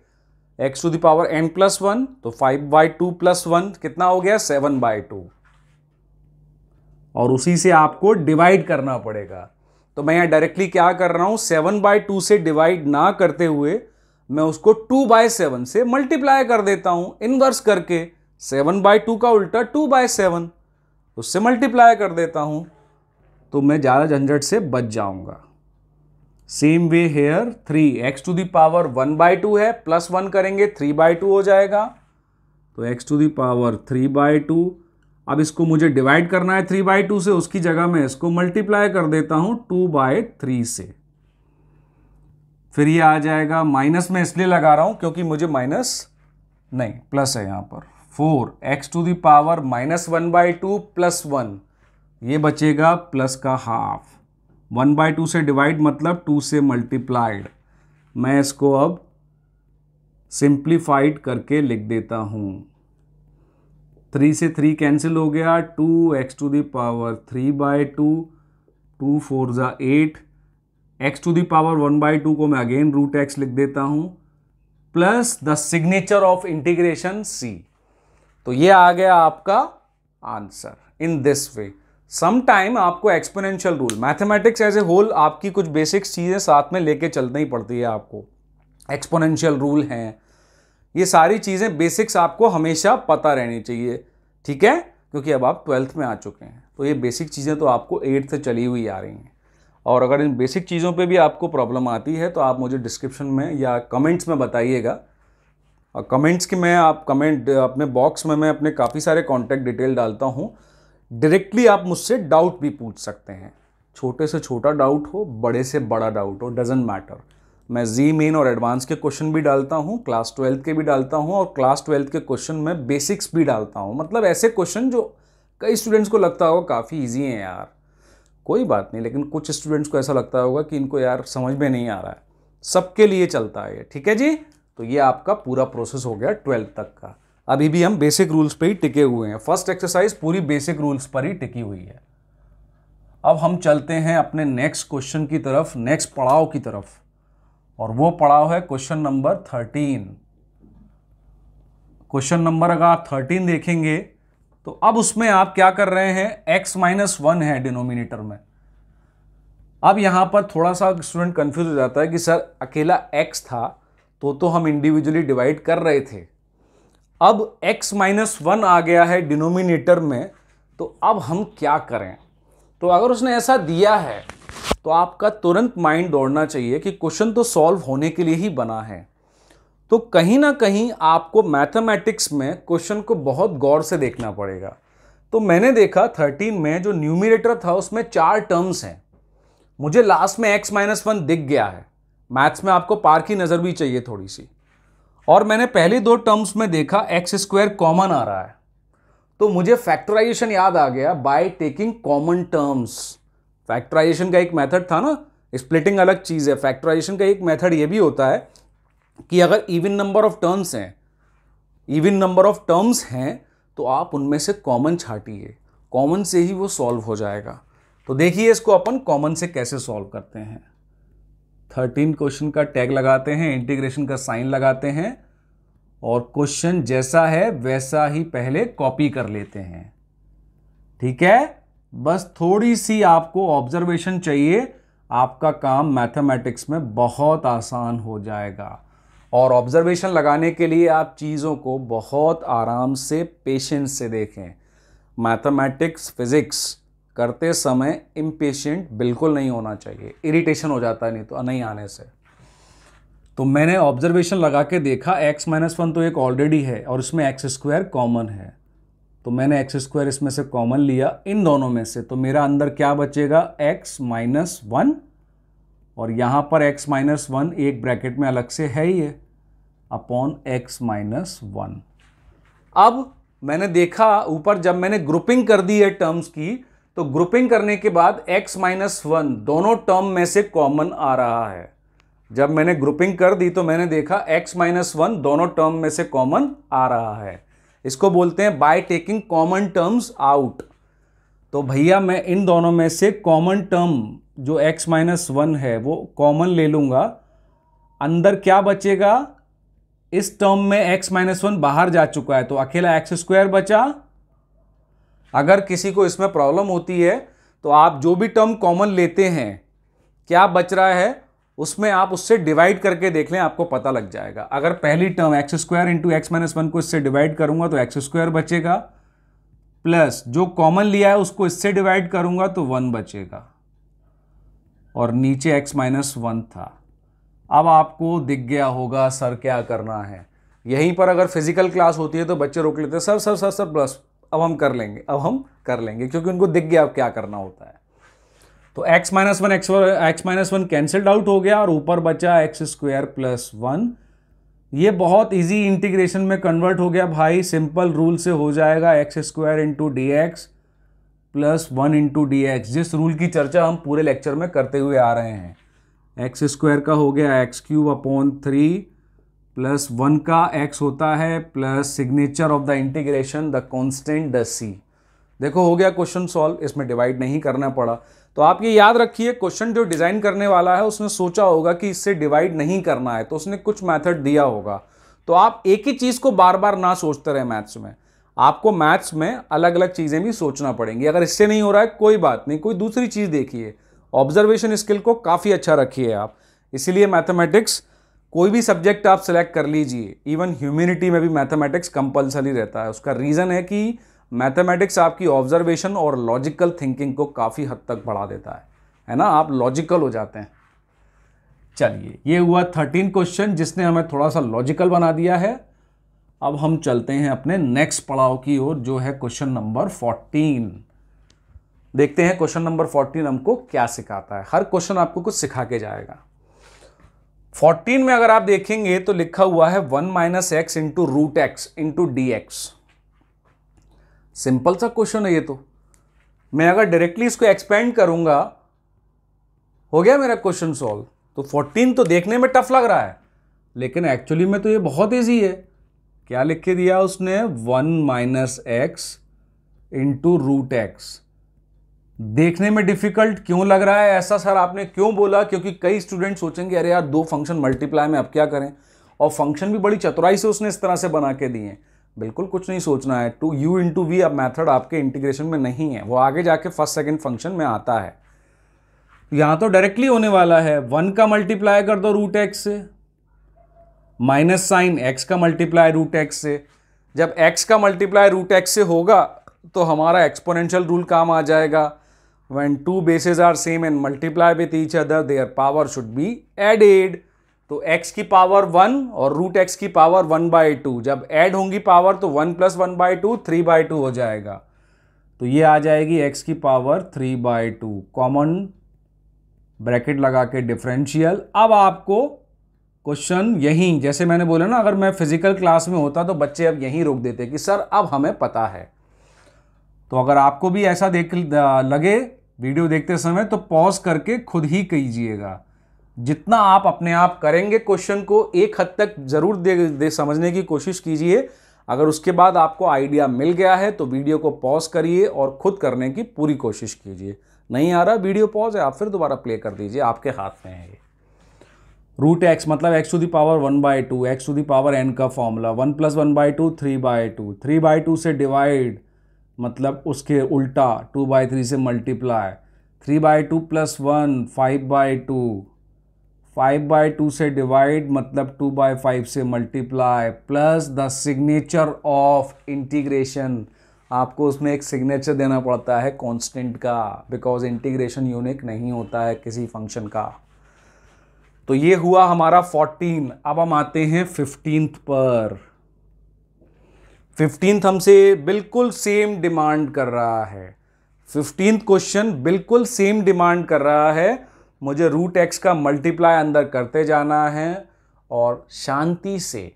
x to the power n+1, तो 5/2 + 1 कितना हो गया, 7/2, और उसी से आपको डिवाइड करना पड़ेगा। तो मैं यहां डायरेक्टली क्या कर रहा हूं, 7/2 से डिवाइड ना करते हुए मैं उसको 2/7 से मल्टीप्लाई कर देता हूं, इनवर्स करके। 7/2 का उल्टा 2/7, उससे मल्टीप्लाई कर देता हूं, तो मैं ज्यादा झंझट से बच जाऊंगा। Same way here 3 x to the power 1/2 है, प्लस 1 करेंगे 3/2 हो जाएगा, तो x टू द पावर 3/2। अब इसको मुझे डिवाइड करना है 3/2 से, उसकी जगह मैं इसको मल्टीप्लाई कर देता हूं 2/3 से। फिर ये आ जाएगा, माइनस में इसलिए लगा रहा हूं क्योंकि मुझे माइनस नहीं प्लस है यहां पर, 4 x to the power -1/2 plus 1, ये बचेगा प्लस का हाफ। 1/2 से डिवाइड मतलब 2 से मल्टीप्लाइड। मैं इसको अब सिंप्लीफाइड करके लिख देता हूं, 3 से 3 कैंसिल हो गया, 2x to the power 3/2, 2 4 = 8, x to the power 1/2 को मैं अगेन रूट एक्स लिख देता हूं, plus the signature of integration c। तो ये आ गया आपका answer in this way. Sometime आपको exponential rule, mathematics as a whole आपकी कुछ बेसिक्स चीजें साथ में लेके चलनी ही पड़ती है आपको। एक्सपोनेंशियल रूल हैं, ये सारी चीजें बेसिक्स आपको हमेशा पता रहनी चाहिए। ठीक है, क्योंकि अब आप 12th में आ चुके हैं, तो ये बेसिक चीजें तो आपको 8th से चली हुई आ रही हैं। और अगर इन बेसिक चीज़ों पे भी आपको प्रॉब्लम आती है तो आप मुझे डिस्क्रिप्शन में या कमेंट्स में बताइएगा। और कमेंट्स की मैं आप कमेंट अपने बॉक्स में मैं अपने काफ़ी सारे कॉन्टैक्ट डिटेल डालता हूँ, डायरेक्टली आप मुझसे डाउट भी पूछ सकते हैं। छोटे से छोटा डाउट हो, बड़े से बड़ा डाउट हो, डजेंट मैटर। मैं जी मेन और एडवांस के क्वेश्चन भी डालता हूँ, क्लास 12th के भी डालता हूँ, और क्लास 12th के क्वेश्चन में बेसिक्स भी डालता हूँ। मतलब ऐसे क्वेश्चन जो कई स्टूडेंट्स को लगता होगा काफ़ी ईजी हैं यार, कोई बात नहीं, लेकिन कुछ स्टूडेंट्स को ऐसा लगता होगा कि इनको यार समझ में नहीं आ रहा है। सबके लिए चलता है ये, ठीक है जी। तो ये आपका पूरा प्रोसेस हो गया 12th तक का। अभी भी हम बेसिक रूल्स पे ही टिके हुए हैं। फर्स्ट एक्सरसाइज पूरी बेसिक रूल्स पर ही टिकी हुई है। अब हम चलते हैं अपने नेक्स्ट क्वेश्चन की तरफ, नेक्स्ट पड़ाव की तरफ, और वो पड़ाव है क्वेश्चन नंबर 13। क्वेश्चन नंबर अगर आप 13 देखेंगे तो अब उसमें आप क्या कर रहे हैं, x-1 है डिनोमिनेटर में। अब यहां पर थोड़ा सा स्टूडेंट कंफ्यूज हो जाता है कि सर अकेला x था तो हम इंडिविजुअली डिवाइड कर रहे थे, अब x-1 आ गया है डिनोमिनेटर में, तो अब हम क्या करें। तो अगर उसने ऐसा दिया है तो आपका तुरंत माइंड दौड़ना चाहिए कि क्वेश्चन तो सॉल्व होने के लिए ही बना है। तो कहीं ना कहीं आपको मैथमेटिक्स में क्वेश्चन को बहुत गौर से देखना पड़ेगा। तो मैंने देखा 13 में जो न्यूमरेटर था उसमें 4 टर्म्स हैं, मुझे लास्ट में x -1 दिख गया है। मैथ्स में आपको पार की नजर भी चाहिए थोड़ी सी। और मैंने पहली दो टर्म्स में देखा x² कॉमन आ रहा है, तो मुझे फैक्टराइजेशन याद आ गया by taking common terms. Factorization का एक मेथड था ना, स्प्लिटिंग अलग चीज है, फैक्टराइजेशन का एक मेथड ये भी होता है कि अगर इवन नंबर ऑफ टर्म्स हैं तो आप उनमें से कॉमन छाटिए, कॉमन से ही वो सॉल्व हो जाएगा। तो देखिए इसको अपन कॉमन से कैसे सॉल्व करते हैं। 13 क्वेश्चन का टैग लगाते हैं, इंटीग्रेशन का साइन लगाते हैं और क्वेश्चन जैसा है वैसा ही पहले कॉपी कर लेते हैं। ठीक है, बस थोड़ी सी आपको ऑब्जर्वेशन चाहिए, आपका काम मैथमेटिक्स में बहुत आसान हो जाएगा। और ऑब्जर्वेशन लगाने के लिए आप चीज़ों को बहुत आराम से, पेशेंस से देखें। मैथमेटिक्स फिजिक्स करते समय इम्पेशेंट बिल्कुल नहीं होना चाहिए, इरिटेशन हो जाता है नहीं आने से। तो मैंने ऑब्जर्वेशन लगा के देखा, x -1 तो एक ऑलरेडी है और इसमें x² कॉमन है, तो मैंने x² इसमें से कॉमन लिया इन दोनों में से, तो मेरा अंदर क्या बचेगा x -1 और यहां पर x -1 एक ब्रैकेट में अलग से है ही है अपॉन x -1। अब मैंने देखा ऊपर जब मैंने ग्रुपिंग कर दी है टर्म्स की, तो ग्रुपिंग करने के बाद x -1 दोनों टर्म में से कॉमन आ रहा है। जब मैंने ग्रुपिंग कर दी तो मैंने देखा x -1 दोनों टर्म में से कॉमन आ रहा है। इसको बोलते हैं bye taking common terms out. तो भैया मैं इन दोनों में से कॉमन टर्म जो x -1 है वो कॉमन ले लूंगा, अंदर क्या बचेगा, इस टर्म में x -1 बाहर जा चुका है तो अकेला x² बचा। अगर किसी को इसमें प्रॉब्लम होती है तो आप जो भी टर्म कॉमन लेते हैं क्या बच रहा है उसमें आप उससे डिवाइड करके देख लें, आपको पता लग जाएगा। अगर पहली टर्म x² इंटू x -1 को इससे डिवाइड करूंगा तो x² बचेगा, प्लस जो कॉमन लिया है उसको इससे डिवाइड करूंगा तो 1 बचेगा और नीचे x -1 था। अब आपको दिख गया होगा सर क्या करना है। यहीं पर अगर फिजिकल क्लास होती है तो बच्चे रोक लेते हैं, सर सर सर सर बस अब हम कर लेंगे, क्योंकि उनको दिख गया अब क्या करना होता है। तो x -1 कैंसल्ड आउट हो गया और ऊपर बचा x² + 1। ये बहुत इजी इंटीग्रेशन में कन्वर्ट हो गया भाई, सिंपल रूल से हो जाएगा x² into dx + 1 into dx, जिस रूल की चर्चा हम पूरे लेक्चर में करते हुए आ रहे हैं। x² का हो गया x³ + 1 का x होता है plus signature of the integration the constant the c। देखो हो गया क्वेश्चन सॉल्व, इसमें डिवाइड नहीं करना पड़ा। तो आप ये याद रखिए, क्वेश्चन जो डिजाइन करने वाला है उसने सोचा होगा कि इससे डिवाइड नहीं करना है, तो उसने कुछ मेथड दिया होगा। तो आप एक ही चीज को बार बार ना सोचते रहे मैथ्स में, आपको मैथ्स में अलग अलग चीजें भी सोचना पड़ेंगी। अगर इससे नहीं हो रहा है कोई बात नहीं, कोई दूसरी चीज देखिए, ऑब्जर्वेशन स्किल को काफी अच्छा रखिए आप। इसीलिए मैथमेटिक्स कोई भी सब्जेक्ट आप सिलेक्ट कर लीजिए, इवन ह्यूमैनिटी में भी मैथमेटिक्स कंपलसरी रहता है। उसका रीजन है कि मैथमेटिक्स आपकी ऑब्जर्वेशन और लॉजिकल थिंकिंग को काफी हद तक बढ़ा देता है ना, आप लॉजिकल हो जाते हैं। चलिए ये हुआ 13 क्वेश्चन जिसने हमें थोड़ा सा लॉजिकल बना दिया है। अब हम चलते हैं अपने नेक्स्ट पड़ाव की ओर, जो है क्वेश्चन नंबर 14। देखते हैं क्वेश्चन नंबर 14 हमको क्या सिखाता है। हर क्वेश्चन आपको कुछ सिखा के जाएगा। 14 में अगर आप देखेंगे तो लिखा हुआ है 1 - x into √x into dx। Simple सा क्वेश्चन है ये। तो मैं अगर डायरेक्टली इसको एक्सपेंड करूंगा हो गया मेरा क्वेश्चन सॉल्व। तो 14 तो देखने में टफ लग रहा है, लेकिन एक्चुअली में तो ये बहुत इजी है। क्या लिख के दिया उसने, 1 - x इंटू √x। देखने में डिफिकल्ट क्यों लग रहा है ऐसा सर आपने क्यों बोला? क्योंकि कई स्टूडेंट सोचेंगे अरे यार 2 फंक्शन मल्टीप्लाई में अब क्या करें, और फंक्शन भी बड़ी चतुराई से उसने इस तरह से बना के दिए। बिल्कुल कुछ नहीं सोचना है। 2u इंटू वी अब मैथड आपके इंटीग्रेशन में नहीं है, वो आगे जाके फर्स्ट सेकंड फंक्शन में आता है। यहां तो डायरेक्टली होने वाला है, 1 का मल्टीप्लाई कर दो √x से, माइनस साइन x का मल्टीप्लाई √x से। जब x का मल्टीप्लाई √x से होगा तो हमारा एक्सपोनेंशियल रूल काम आ जाएगा। When 2 bases are same and multiply with each other, their power should be added. तो x की पावर 1 और √x की पावर 1/2, जब ऐड होंगी पावर तो 1 + 1/2 3/2 हो जाएगा। तो ये आ जाएगी x की पावर 3/2। कॉमन ब्रैकेट लगा के डिफरेंशियल। अब आपको क्वेश्चन यहीं, जैसे मैंने बोला ना, अगर मैं फिजिकल क्लास में होता तो बच्चे अब यहीं रोक देते कि सर अब हमें पता है। तो अगर आपको भी ऐसा लगे वीडियो देखते समय तो पॉज करके खुद ही कीजिएगा। जितना आप अपने आप करेंगे क्वेश्चन को एक हद तक जरूर दे समझने की कोशिश कीजिए। अगर उसके बाद आपको आइडिया मिल गया है तो वीडियो को पॉज करिए और खुद करने की पूरी कोशिश कीजिए। नहीं आ रहा, वीडियो पॉज है, आप फिर दोबारा प्ले कर दीजिए, आपके हाथ में है ये। रूट एक्स मतलब x to the power 1/2, x to the power n का फॉर्मूला 1 + 1/2 3/2, 3/2 से डिवाइड मतलब उसके उल्टा 2/3 से मल्टीप्लाई, 3/2 + 1 5/2, 5/2 से डिवाइड मतलब 2/5 से multiply, plus the signature of integration. आपको उसमें एक सिग्नेचर देना पड़ता है कांस्टेंट का, बिकॉज इंटीग्रेशन यूनिक नहीं होता है किसी फंक्शन का। तो ये हुआ हमारा 14। अब हम आते हैं 15th पर। 15th हमसे बिल्कुल सेम डिमांड कर रहा है। 15th क्वेश्चन बिल्कुल सेम डिमांड कर रहा है। मुझे रूट एक्स का मल्टीप्लाई अंदर करते जाना है और शांति से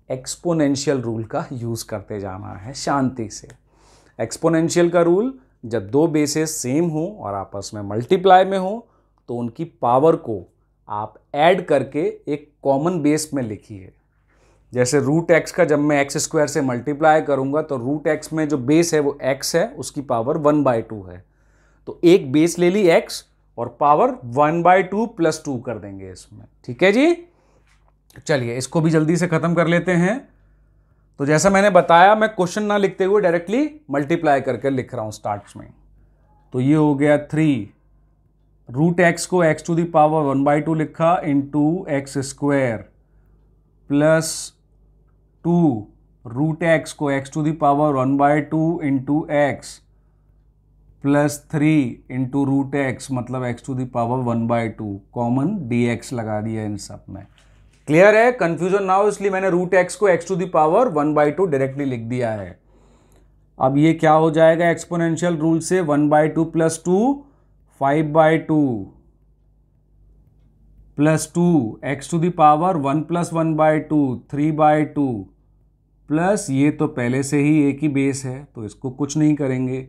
एक्सपोनेंशियल रूल का यूज करते जाना है। शांति से एक्सपोनेंशियल का रूल, जब दो बेसेस सेम हो और आपस में मल्टीप्लाई में हो तो उनकी पावर को आप ऐड करके एक कॉमन बेस में लिखिए। जैसे रूट एक्स का जब मैं एक्स स्क्वायर से मल्टीप्लाई करूंगा तो रूट एक्स में जो बेस है वो एक्स है, उसकी पावर 1/2 है। तो एक बेस ले ली एक्स और पावर 1/2 + 2 कर देंगे इसमें। ठीक है जी, चलिए इसको भी जल्दी से खत्म कर लेते हैं। तो जैसा मैंने बताया, मैं क्वेश्चन ना लिखते हुए डायरेक्टली मल्टीप्लाई करके लिख रहा हूं स्टार्ट में। तो ये हो गया 3, रूट एक्स को एक्स टू द पावर 1/2 लिखा into x square, plus 2 root x को x to the power 1/2 into x, plus 3 into root x मतलब x to the power 1/2, common dx लगा दिया इन सब में। क्लियर है, कंफ्यूजन ना हो इसलिए मैंने रूट एक्स को x to the power 1/2 directly लिख दिया है। अब ये क्या हो जाएगा एक्सपोनेंशियल रूल से, 1/2 + 2 5/2 plus 2 x to the power 1 + 1/2 3/2, plus ये तो पहले से ही एक ही बेस है तो इसको कुछ नहीं करेंगे।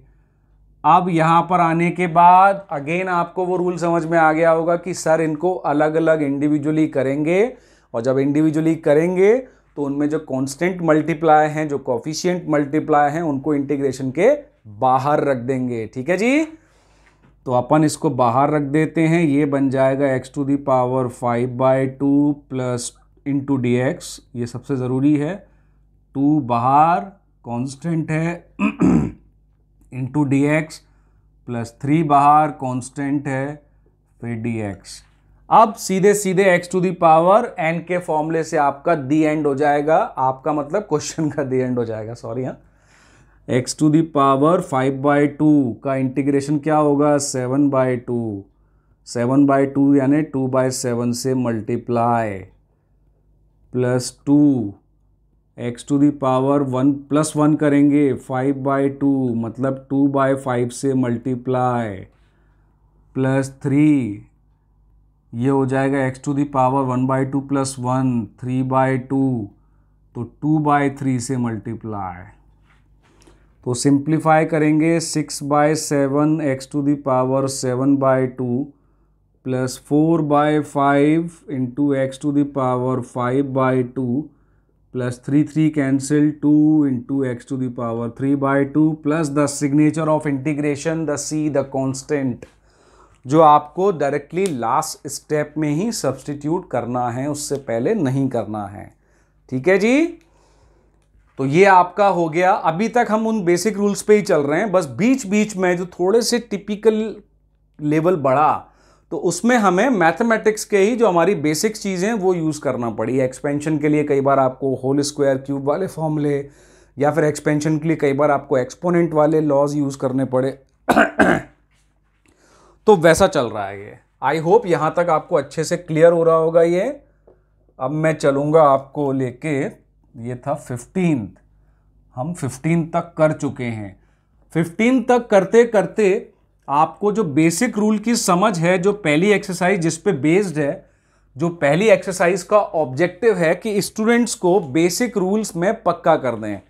अब यहां पर आने के बाद अगेन आपको वो रूल समझ में आ गया होगा कि सर इनको अलग अलग इंडिविजुअली करेंगे, और जब इंडिविजुअली करेंगे तो उनमें जो कांस्टेंट मल्टीप्लाई हैं, जो कोफिशिएंट मल्टीप्लाई हैं, उनको इंटीग्रेशन के बाहर रख देंगे। ठीक है जी, तो अपन इसको बाहर रख देते हैं। ये बन जाएगा एक्स टू द पावर 5/2 प्लस इंटू dx, ये सबसे ज़रूरी है। 2 बाहर कांस्टेंट है इंटू dx, प्लस 3 बाहर कांस्टेंट है फिर dx। अब सीधे सीधे x to the power n के फॉर्मूले से आपका दी एंड हो जाएगा, आपका मतलब क्वेश्चन का दी एंड हो जाएगा, सॉरी। हाँ, एक्स टू द पावर 5/2 का इंटीग्रेशन क्या होगा 7/2, 7/2 यानी 2/7 से multiply, plus 2 x to the power 1 + 1 करेंगे 5/2 मतलब 2/5 से मल्टीप्लाई, प्लस 3 ये हो जाएगा एक्स टू द पावर 1/2 + 1 3/2 तो 2/3 से मल्टीप्लाई। तो सिंप्लीफाई करेंगे 6/7 x to the power 7/2 plus 4/5 into x to the power 5/2 plus 3 cancel 2 into x to the power 3/2 plus the signature of integration the c the constant, जो आपको directly last step में ही substitute करना है, उससे पहले नहीं करना है। ठीक है जी, तो ये आपका हो गया। अभी तक हम उन बेसिक रूल्स पे ही चल रहे हैं, बस बीच बीच में जो थोड़े से टिपिकल लेवल बढ़ा तो उसमें हमें मैथमेटिक्स के ही जो हमारी बेसिक चीज़ें हैं वो यूज़ करना पड़ी। एक्सपेंशन के लिए कई बार आपको होल स्क्वायर क्यूब वाले फॉर्मूले, या फिर एक्सपेंशन के लिए कई बार आपको एक्सपोनेंट वाले लॉज यूज़ करने पड़े तो वैसा चल रहा है ये। आई होप यहां तक आपको अच्छे से क्लियर हो रहा होगा ये। अब मैं चलूंगा आपको लेके, ये था 15th, हम 15 तक कर चुके हैं। 15 तक करते करते आपको जो बेसिक रूल की समझ है, जो पहली एक्सरसाइज जिस पे बेस्ड है, जो पहली एक्सरसाइज का ऑब्जेक्टिव है कि स्टूडेंट्स को बेसिक रूल्स में पक्का कर दें।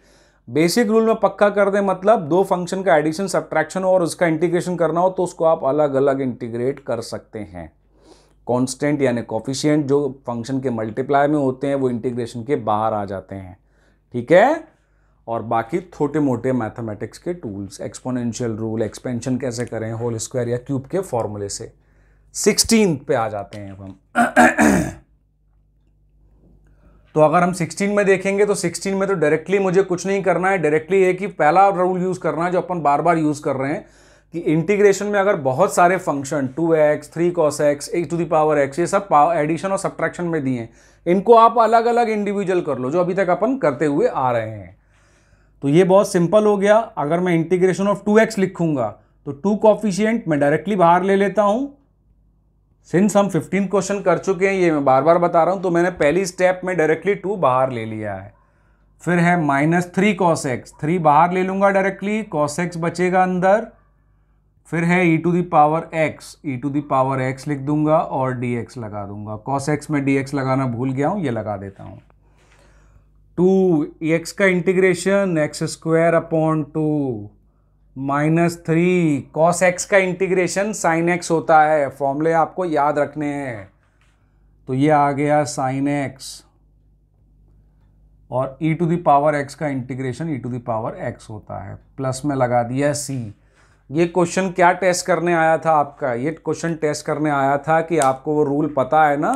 बेसिक रूल में पक्का कर दें मतलब दो फंक्शन का एडिशन सब्ट्रैक्शन और उसका इंटीग्रेशन करना हो तो उसको आप अलग अलग इंटीग्रेट कर सकते हैं। कांस्टेंट यानी कोफिशिएंट जो फंक्शन के मल्टीप्लाई में होते हैं वो इंटीग्रेशन के बाहर आ जाते हैं, ठीक है। और बाकी छोटे मोटे मैथमेटिक्स के टूल्स, एक्सपोनेंशियल रूल, एक्सपेंशन कैसे करें, होल स्क्वायर या क्यूब के फॉर्मूले से। 16 पे आ जाते हैं अब हम। तो अगर हम 16 में देखेंगे तो 16 में तो डायरेक्टली मुझे कुछ नहीं करना है, डायरेक्टली एक ही पहला रूल यूज करना है जो अपन बार बार यूज कर रहे हैं कि इंटीग्रेशन में अगर बहुत सारे function 2x 3 cos x e⁻x ये सब एडिशन और सब्ट्रैक्शन में दिए हैं, इनको आप अलग अलग इंडिविजुअल कर लो जो अभी तक अपन करते हुए आ रहे हैं। तो ये बहुत सिंपल हो गया। अगर मैं इंटीग्रेशन ऑफ 2x लिखूंगा तो 2 कॉफिशिएंट मैं डायरेक्टली बाहर ले लेता हूं। सिंस हम 15 क्वेश्चन कर चुके हैं, ये मैं बार बार बता रहा हूं, तो मैंने पहली स्टेप में डायरेक्टली 2 बाहर ले लिया है। फिर है -3 cos x, 3 बाहर ले लूंगा डायरेक्टली, cos x बचेगा अंदर। फिर है e⁻x लिख दूंगा और dx लगा दूंगा। cos x में dx लगाना भूल गया हूं, ये लगा देता हूं। 2 x का इंटीग्रेशन x² -3 cos x का इंटीग्रेशन sin x होता है, फॉर्मूले आपको याद रखने हैं। तो ये आ गया sin x और e⁻x का इंटीग्रेशन e⁻x होता है, प्लस में लगा दिया c। ये क्वेश्चन क्या टेस्ट करने आया था आपका? ये क्वेश्चन टेस्ट करने आया था कि आपको वो रूल पता है ना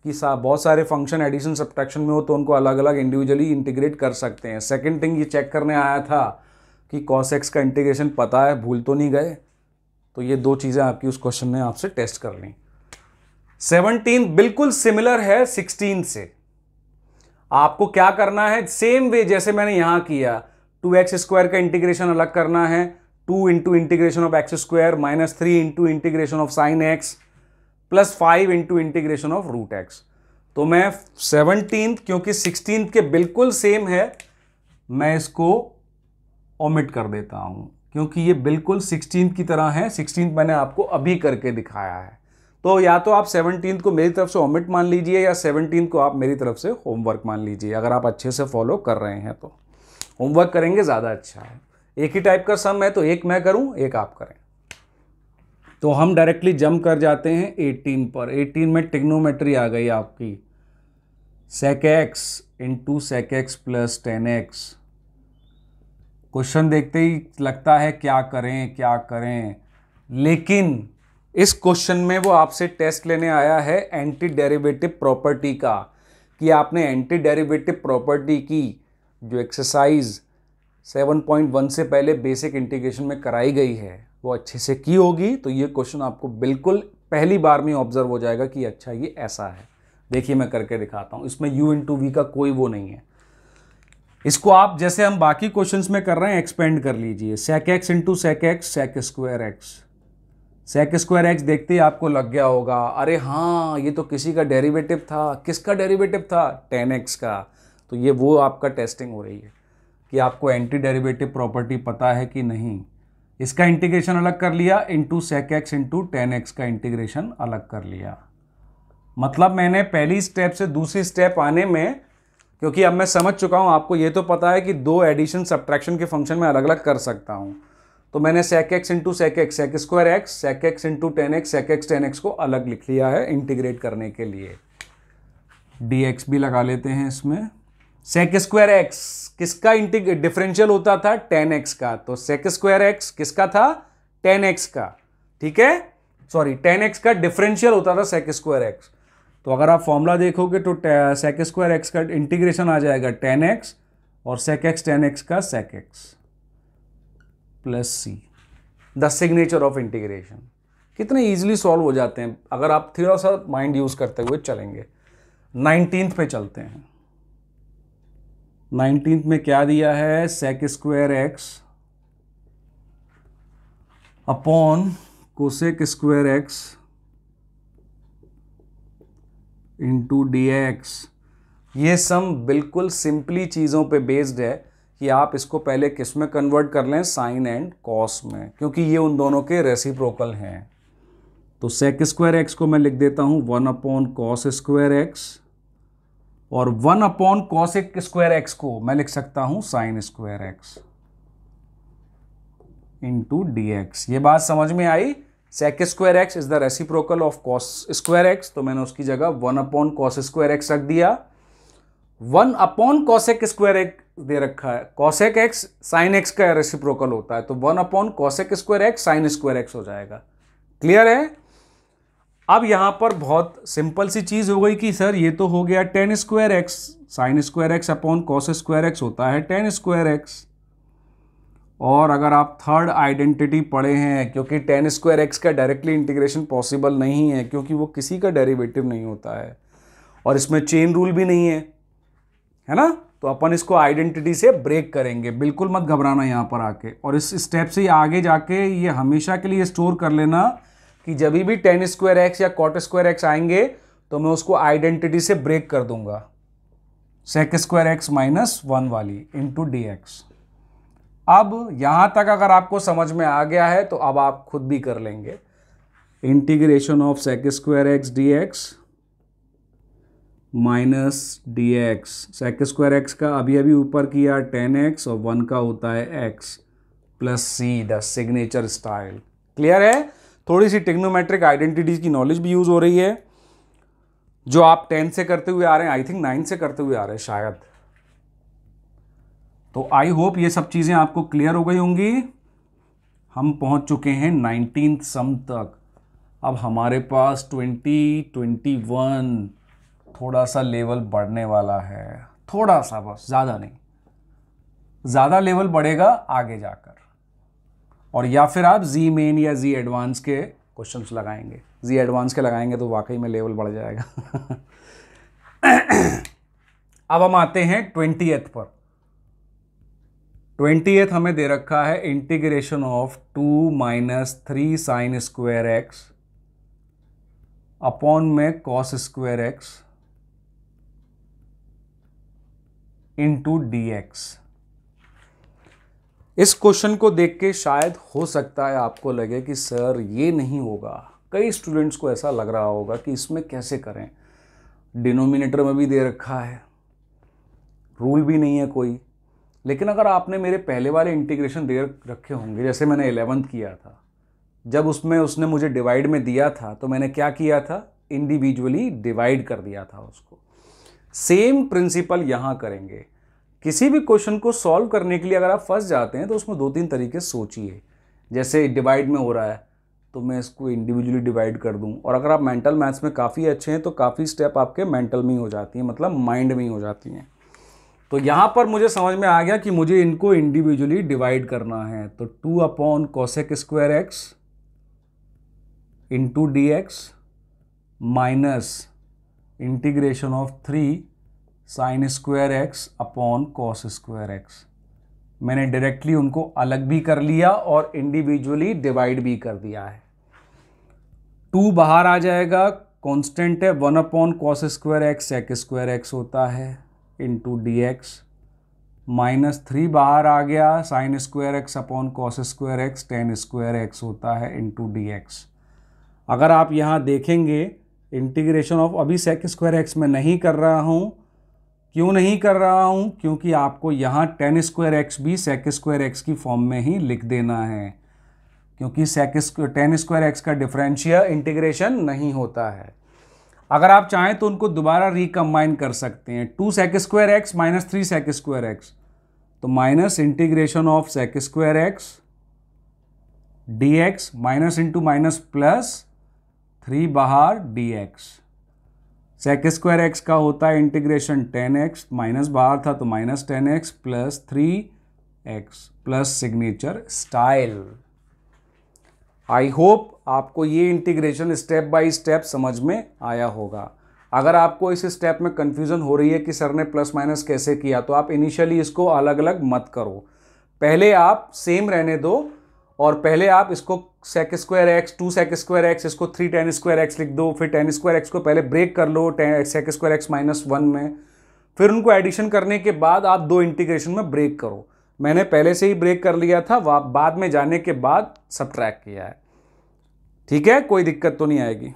कि बहुत सारे फंक्शन एडिशन सब्ट्रैक्शन में हो तो उनको अलग अलग इंडिविजुअली इंटीग्रेट कर सकते हैं। सेकंड थिंग ये चेक करने आया था कि cos x का इंटीग्रेशन पता है, भूल तो नहीं गए। तो ये दो चीज़ें आपकी उस क्वेश्चन ने आपसे टेस्ट कर ली। 17 बिल्कुल सिमिलर है 16 से। आपको क्या करना है, सेम वे जैसे मैंने यहां किया, 2x² का इंटीग्रेशन अलग करना है, 2 into integration of x² -3 into integration of sin x +5 into integration of √x। तो मैं 17 क्योंकि 16 के बिल्कुल सेम है, मैं इसको ओमिट कर देता हूं क्योंकि ये बिल्कुल 16 की तरह है। 16 मैंने आपको अभी करके दिखाया है। तो या तो आप 17 को मेरी तरफ से ओमिट मान लीजिए या 17 को आप मेरी तरफ से होमवर्क मान लीजिए। अगर आप अच्छे से फॉलो कर रहे हैं तो होमवर्क करेंगे ज़्यादा अच्छा है। एक ही टाइप का सम है तो एक मैं करूं, एक आप करें। तो हम डायरेक्टली जंप कर जाते हैं 18 पर। 18 में ट्रिग्नोमेट्री आ गई आपकी, sec x into sec x plus 10x। Question देखते ही लगता है क्या करें क्या करें, लेकिन इस क्वेश्चन में वो आपसे टेस्ट लेने आया है एंटी डेरिवेटिव प्रॉपर्टी का, कि आपने एंटी डेरिवेटिव प्रॉपर्टी की जो एक्सरसाइज 7.1 से पहले बेसिक इंटीग्रेशन में कराई गई है वो अच्छे से की होगी। तो ये क्वेश्चन आपको बिल्कुल पहली बार में ऑब्जर्व हो जाएगा कि अच्छा ये ऐसा है। देखिए मैं करके दिखाता हूं, इसमें u इंटू वी का कोई वो नहीं है। इसको आप जैसे हम बाकी क्वेश्चंस में कर रहे हैं एक्सपेंड कर लीजिए, sec x into sec x sec² x देखते ही आपको लग गया होगा अरे हाँ ये तो किसी का डेरिवेटिव था। किसका डेरिवेटिव था? 10x का। तो ये वो आपका टेस्टिंग हो रही है कि आपको एंटी डेरिवेटिव प्रॉपर्टी पता है कि नहीं। इसका इंटीग्रेशन अलग कर लिया, into sec x into 10x का इंटीग्रेशन अलग कर लिया। मतलब मैंने पहली स्टेप से दूसरी स्टेप आने में, क्योंकि अब मैं समझ चुका हूं, आपको ये तो पता है कि दो एडिशन सब्ट्रैक्शन के फंक्शन में अलग अलग कर सकता हूं, तो मैंने sec x into sec x sec x into 10x sec x 10x को अलग लिख लिया है इंटीग्रेट करने के लिए। dx भी लगा लेते हैं इसमें। sec² x किसका डिफरेंशियल होता था? 10x का। तो sec² x किसका था? 10x का। ठीक है, सॉरी 10x का डिफरेंशियल होता था sec² x। तो अगर आप फॉर्मूला देखोगे तो sec² x का इंटीग्रेशन आ जाएगा 10x और sec x 10x का sec x plus c, the signature of integration. कितने इजीली सॉल्व हो जाते हैं अगर आप थोड़ा सा माइंड यूज करते हुए चलेंगे। 19th पे चलते हैं। 19th में क्या दिया है? sec² x upon cosec² x into dx। ये सम बिल्कुल सिंपली चीज़ों पे बेस्ड है कि आप इसको पहले किस में कन्वर्ट कर लें, साइन एंड कॉस में, क्योंकि ये उन दोनों के रेसिप्रोकल हैं। तो सेक स्क्वायर एक्स को मैं लिख देता हूं 1/cos स्क्वायर एक्स, और 1/cosec स्क्वायर एक्स को मैं लिख सकता हूं sine square x into d x. ये बात समझ में आई? Sec square x is the reciprocal of cos square x, तो मैंने उसकी जगह 1/cos स्क्वायर एक्स रख दिया। 1/cosec स्क्वायर एक्स दे रखा है, cosec एक्स साइन एक्स का रेसिप्रोकल होता है, तो 1/cosec square x sign square x हो जाएगा। क्लियर है? अब यहां पर बहुत सिंपल सी चीज हो गई कि सर ये तो हो गया tan square x, sign square x upon cos square x होता है tan स्क्वायर एक्स। और अगर आप थर्ड आइडेंटिटी पढ़े हैं, क्योंकि tan स्क्वायर एक्स का डायरेक्टली इंटीग्रेशन पॉसिबल नहीं है, क्योंकि वो किसी का डेरिवेटिव नहीं होता है और इसमें चेन रूल भी नहीं है ना, तो अपन इसको आइडेंटिटी से ब्रेक करेंगे। बिल्कुल मत घबराना यहाँ पर आके, और इस स्टेप से आगे जाके ये हमेशा के लिए स्टोर कर लेना कि जब भी tan स्क्वायर एक्स या cot स्क्वायर एक्स आएंगे तो मैं उसको आइडेंटिटी से ब्रेक कर दूंगा, sec स्क्वायर एक्स माइनस 1 वाली इंटू डी एक्स। अब यहां तक अगर आपको समझ में आ गया है तो अब आप खुद भी कर लेंगे। Integration of sec square x d x minus d x, sec square x का अभी अभी ऊपर किया tan x और 1 का होता है x plus c, the signature style. Clear है? थोड़ी सी टिग्नोमेट्रिक आइडेंटिटीज की नॉलेज भी यूज हो रही है, जो आप 10 से करते हुए आ रहे हैं, आई थिंक 9 से करते हुए आ रहे हैं शायद। तो आई होप ये सब चीजें आपको क्लियर हो गई होंगी। हम पहुंच चुके हैं 19th सम तक। अब हमारे पास 2021 थोड़ा सा लेवल बढ़ने वाला है, थोड़ा सा, बस ज़्यादा नहीं, ज़्यादा लेवल बढ़ेगा आगे जाकर। और या फिर आप जी मेन या जी एडवांस के क्वेश्चंस लगाएंगे, जी एडवांस के लगाएंगे तो वाकई में लेवल बढ़ जाएगा। अब हम आते हैं 20th पर। 20th हमें दे रखा है integration of 2 minus 3 sine square x upon में cos square x into d x. इस क्वेश्चन को देख के शायद हो सकता है आपको लगे कि सर ये नहीं होगा, कई स्टूडेंट्स को ऐसा लग रहा होगा कि इसमें कैसे करें, डिनोमिनेटर में भी दे रखा है, रूल भी नहीं है कोई। लेकिन अगर आपने मेरे पहले वाले इंटीग्रेशन दे रखे होंगे, जैसे मैंने 11th किया था, जब उसमें उसने मुझे डिवाइड में दिया था तो मैंने क्या किया था, इंडिविजुअली डिवाइड कर दिया था उसको। सेम प्रिंसिपल यहां करेंगे। किसी भी क्वेश्चन को सॉल्व करने के लिए अगर आप फंस जाते हैं तो उसमें 2-3 तरीके सोचिए। जैसे डिवाइड में हो रहा है तो मैं इसको इंडिविजुअली डिवाइड कर दूं, और अगर आप मेंटल मैथ्स में काफ़ी अच्छे हैं तो काफ़ी स्टेप आपके मेंटल में ही हो जाती हैं, मतलब माइंड में ही हो जाती हैं। तो यहाँ पर मुझे समझ में आ गया कि मुझे इनको इंडिविजुअली डिवाइड करना है, तो 2/cosec square x into d x minus integration of 3 sine square x upon cos square x. मैंने डायरेक्टली उनको अलग भी कर लिया और इंडिविजुअली डिवाइड भी कर दिया है। 2 बाहर आ जाएगा, कांस्टेंट है, 1/cos square x sec square x होता है इंटू डी एक्स, माइनस 3 बाहर आ गया, sign square x upon cos square x tan square x होता है इंटू डी एक्स। अगर आप यहाँ देखेंगे इंटीग्रेशन ऑफ, अभी सेक स्क्वायर एक्स में नहीं कर रहा हूँ। क्यों नहीं कर रहा हूँ? क्योंकि आपको यहाँ tan स्क्वायर एक्स भी सेक स्क्वायर एक्स की फॉर्म में ही लिख देना है, क्योंकि tan स्क्वायर एक्स का डिफरेंशियल इंटीग्रेशन नहीं होता है। अगर आप चाहें तो उनको दोबारा रिकम्बाइन कर सकते हैं, 2 sec square x minus 3 sec square x, तो minus integration of sec square x d x, minus into minus plus 3 बाहर d x. Sec square x का होता है इंटीग्रेशन tan x, माइनस बाहर था तो minus tan x plus 3x plus signature style. I hope आपको ये integration step by step समझ में आया होगा। अगर आपको इस स्टेप में कंफ्यूजन हो रही है कि सर ने प्लस माइनस कैसे किया, तो आप इनिशियली इसको अलग अलग मत करो, पहले आप सेम रहने दो, और पहले आप इसको sec square x 2 sec square x, इसको 3 tan स्क्वायर एक्स लिख दो, फिर tan स्क्वायर एक्स को पहले ब्रेक कर लो सेक स्क्वायर एक्स माइनस 1 में, फिर उनको एडिशन करने के बाद आप दो इंटीग्रेशन में ब्रेक करो। मैंने पहले से ही ब्रेक कर लिया था, बाद में जाने के बाद सबट्रैक्ट किया है। ठीक है, कोई दिक्कत तो नहीं आएगी।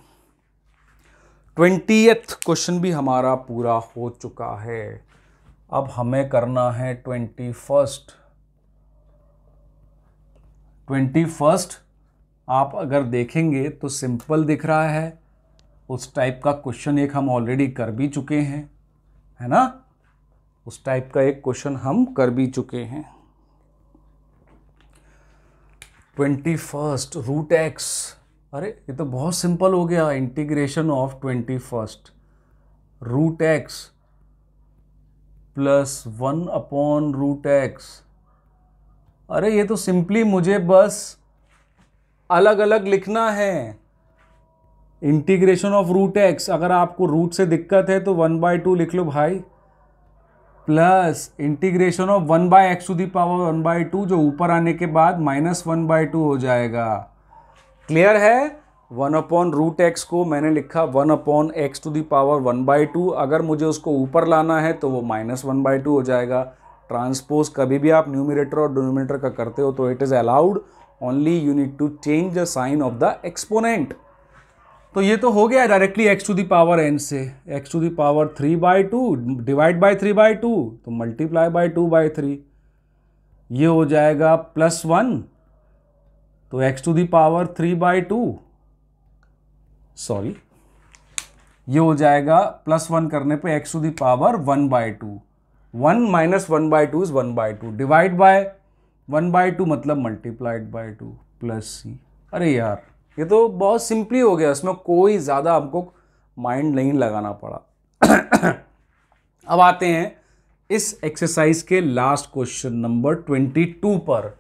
20th क्वेश्चन भी हमारा पूरा हो चुका है। अब हमें करना है 21st। आप अगर देखेंगे तो सिंपल दिख रहा है, उस टाइप का क्वेश्चन एक हम ऑलरेडी कर भी चुके हैं, है ना। उस टाइप का एक क्वेश्चन हम कर भी चुके हैं। 21st रूट एक्स, अरे ये तो बहुत सिंपल हो गया। Integration of 21st root x plus 1/√x। अरे ये तो सिंपली मुझे बस अलग अलग लिखना है। इंटीग्रेशन ऑफ रूट एक्स, अगर आपको रूट से दिक्कत है तो 1/2 लिख लो भाई, प्लस इंटीग्रेशन ऑफ 1/(x⁻1/2) जो ऊपर आने के बाद -1/2 हो जाएगा। क्लियर है। 1/√x को मैंने लिखा 1/(x⁻1/2)। अगर मुझे उसको ऊपर लाना है तो वो -1/2 हो जाएगा। ट्रांसपोज कभी भी आप न्यूमरेटर और डिनोमिनेटर का करते हो तो it is allowed, only you need to change the sign of the exponent. तो ये तो हो गया डायरेक्टली x⁻n से। x⁻3/2 डिवाइड बाय 3/2 तो मल्टीप्लाई बाय 2/3, ये हो जाएगा +1, तो x⁻3/2 सॉरी, ये हो जाएगा +1 करने पे x⁻1/2। 1 - 1/2 इज 1/2, डिवाइड बाय 1/2 मतलब मल्टीप्लाइड बाय 2 प्लस c। अरे यार ये तो बहुत सिंपली हो गया, इसमें कोई ज़्यादा हमको माइंड नहीं लगाना पड़ा। अब आते हैं इस एक्सरसाइज के लास्ट क्वेश्चन नंबर 22 पर।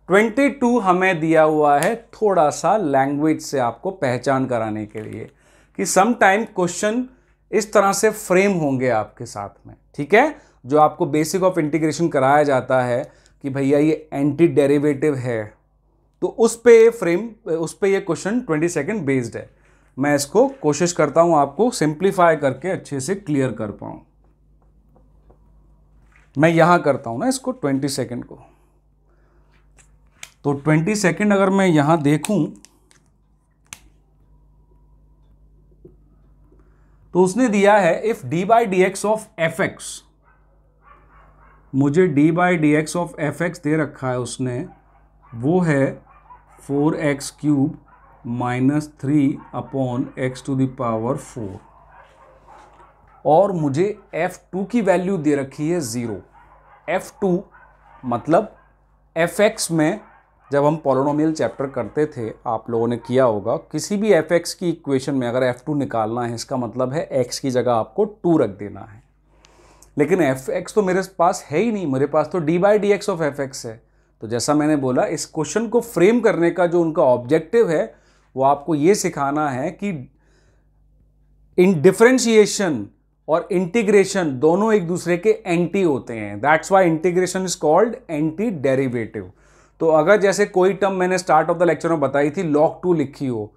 22 हमें दिया हुआ है थोड़ा सा लैंग्वेज से आपको पहचान कराने के लिए कि सम टाइम क्वेश्चन इस तरह से फ्रेम होंगे आपके साथ में। ठीक है, जो आपको बेसिक ऑफ इंटीग्रेशन कराया जाता है कि भैया ये एंटी डेरिवेटिव है, तो उस पे ये क्वेश्चन 22nd बेस्ड है। मैं इसको कोशिश करता हूं आपको सिंप्लीफाई करके अच्छे से क्लियर कर पाऊं। मैं यहां करता हूं ना इसको 22nd को, तो 22nd अगर मैं यहां देखूं तो उसने दिया है इफ d/dx ऑफ fx, मुझे d/dx ऑफ fx दे रखा है उसने, वो है 4x³ - 3/(x⁴) और मुझे f2 की वैल्यू दे रखी है 0। f2 मतलब fx में जब हम पॉलिनोमियल चैप्टर करते थे, आप लोगों ने किया होगा, किसी भी fx की इक्वेशन में अगर f2 निकालना है, इसका मतलब है x की जगह आपको 2 रख देना है। लेकिन fx तो मेरे पास है ही नहीं, मेरे पास तो d/dx ऑफ fx है। तो जैसा मैंने बोला, इस क्वेश्चन को फ्रेम करने का जो उनका ऑब्जेक्टिव है वो आपको ये सिखाना है कि इन डिफरेंशिएशन और इंटीग्रेशन दोनों एक दूसरे के एंटी होते हैं। That's why integration is called anti derivative. तो अगर जैसे कोई टर्म मैंने स्टार्ट ऑफ द लेक्चर में बताई थी log 2 लिखी हो,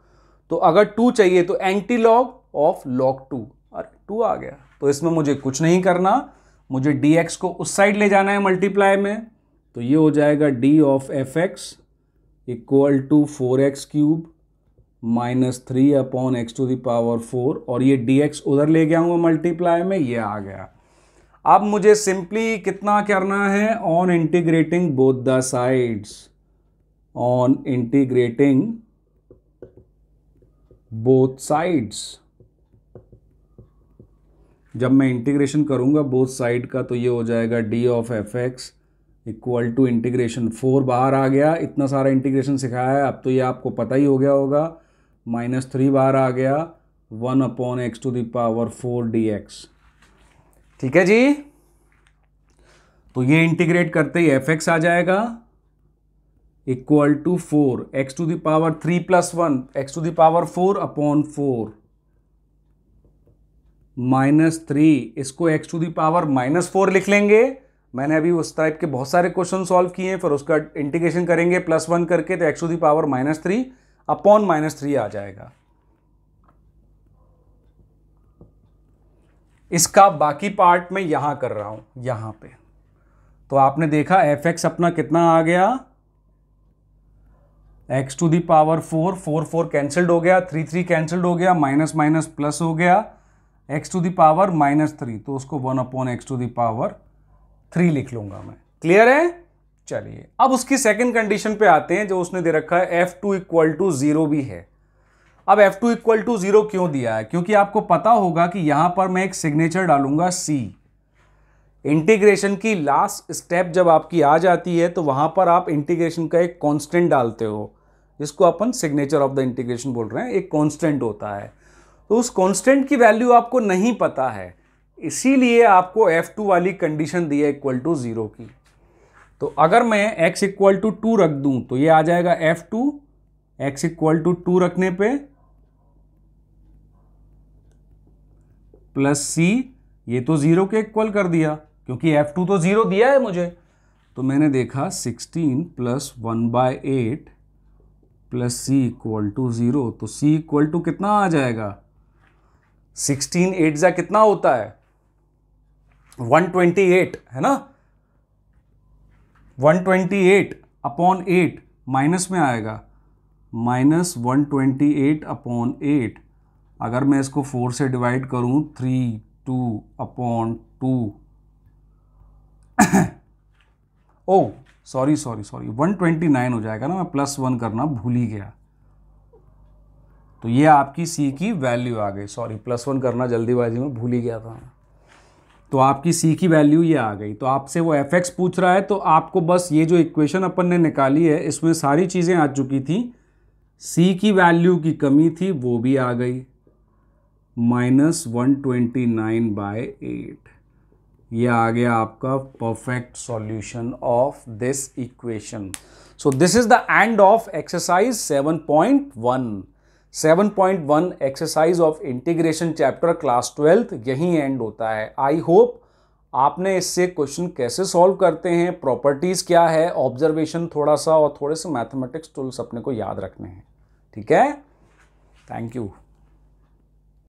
तो अगर 2 चाहिए तो एंटी लॉग ऑफ log 2, अरे 2 आ गया। तो इसमें मुझे कुछ नहीं करना, मुझे dx को उस साइड ले जाना है मल्टीप्लाई में, तो ये हो जाएगा d of fx equal to 4x³ - 3/(x⁴) और ये dx उधर ले गया हूँ मल्टीप्लाई में, ये आ गया। अब मुझे सिंपली कितना करना है, on integrating both the sides, on integrating both sides. जब मैं इंटीग्रेशन करूंगा बोथ साइड का, तो ये हो जाएगा d of fx equal to integration 4 बाहर आ गया, इतना सारा इंटीग्रेशन सिखाया है, अब तो ये आपको पता ही हो गया होगा, -3 बाहर आ गया, 1/(x⁴) dx। ठीक है जी, तो ये इंटीग्रेट करते ही fx आ जाएगा इक्वल टू 4 x⁴ + 1 x⁴/4 -3, इसको x⁻⁻4 लिख लेंगे। मैंने अभी उस टाइप के बहुत सारे क्वेश्चन सॉल्व किए हैं, फिर उसका इंटीग्रेशन करेंगे +1 करके, तो x⁻³ -3 आ जाएगा। इसका बाकी पार्ट मैं यहां कर रहा हूं, यहां पे। तो आपने देखा fx अपना कितना आ गया, x to the power 4, 4 4 cancelled हो गया, 3 3 कैंसल्ड हो गया, माइनस माइनस प्लस हो गया, x टू दी पावर -3, तो उसको 1/x टू दी पावर 3 लिख लूंगा मैं। क्लियर है? चलिए अब उसकी सेकंड कंडीशन पे आते हैं, जो उसने दे रखा है f2 इक्वल टू 0 भी है। अब f2 इक्वल टू 0 क्यों दिया है? क्योंकि आपको पता होगा कि यहां पर मैं एक सिग्नेचर डालूंगा c। इंटीग्रेशन की लास्ट स्टेप जब आपकी आ जाती है तो वहां पर आप इंटीग्रेशन का एक कांस्टेंट डालते हो, जिसको अपन सिग्नेचर ऑफ द इंटीग्रेशन बोल रहे हैं, एक कांस्टेंट होता है। तो उस कांस्टेंट की वैल्यू आपको नहीं पता है, इसीलिए आपको f2 वाली कंडीशन दी है इक्वल टू 0 की। तो अगर मैं x इक्वल टू 2 रख दूं तो ये आ जाएगा f2, x इक्वल टू 2 रखने पे प्लस c, ये तो 0 के इक्वल कर दिया क्योंकि f2 तो 0 दिया है मुझे। तो मैंने देखा 16 plus 1/8 plus c equal to 0, तो c इक्वल टू कितना आ जाएगा? 16 8 जा कितना होता है? 128 है ना। 128 अपॉन 8 माइनस में आएगा, माइनस 128 अपॉन 8। अगर मैं इसको 4 से डिवाइड करूं, 3 2 अपॉन 2 ओ सॉरी 129 हो जाएगा ना, मैं +1 करना भूल ही गया। तो ये आपकी c की वैल्यू आ गई, सॉरी +1 करना जल्दीबाजी में भूल ही गया था। तो आपकी c की वैल्यू ये आ गई। तो आपसे वो fx पूछ रहा है, तो आपको बस ये जो इक्वेशन अपन ने निकाली है इसमें सारी चीज़ें आ चुकी थी, c की वैल्यू की कमी थी वो भी आ गई, -129/8। ये आ गया आपका perfect solution of this equation. So this is the end of exercise 7.1। 7.1 exercise of integration chapter class 12th यही एंड होता है। आई होप आपने इससे क्वेश्चन कैसे सॉल्व करते हैं, प्रॉपर्टीज क्या है, ऑब्जर्वेशन थोड़ा सा और थोड़े से मैथमेटिक्स टूल्स अपने को याद रखने हैं। ठीक है, थैंक यू।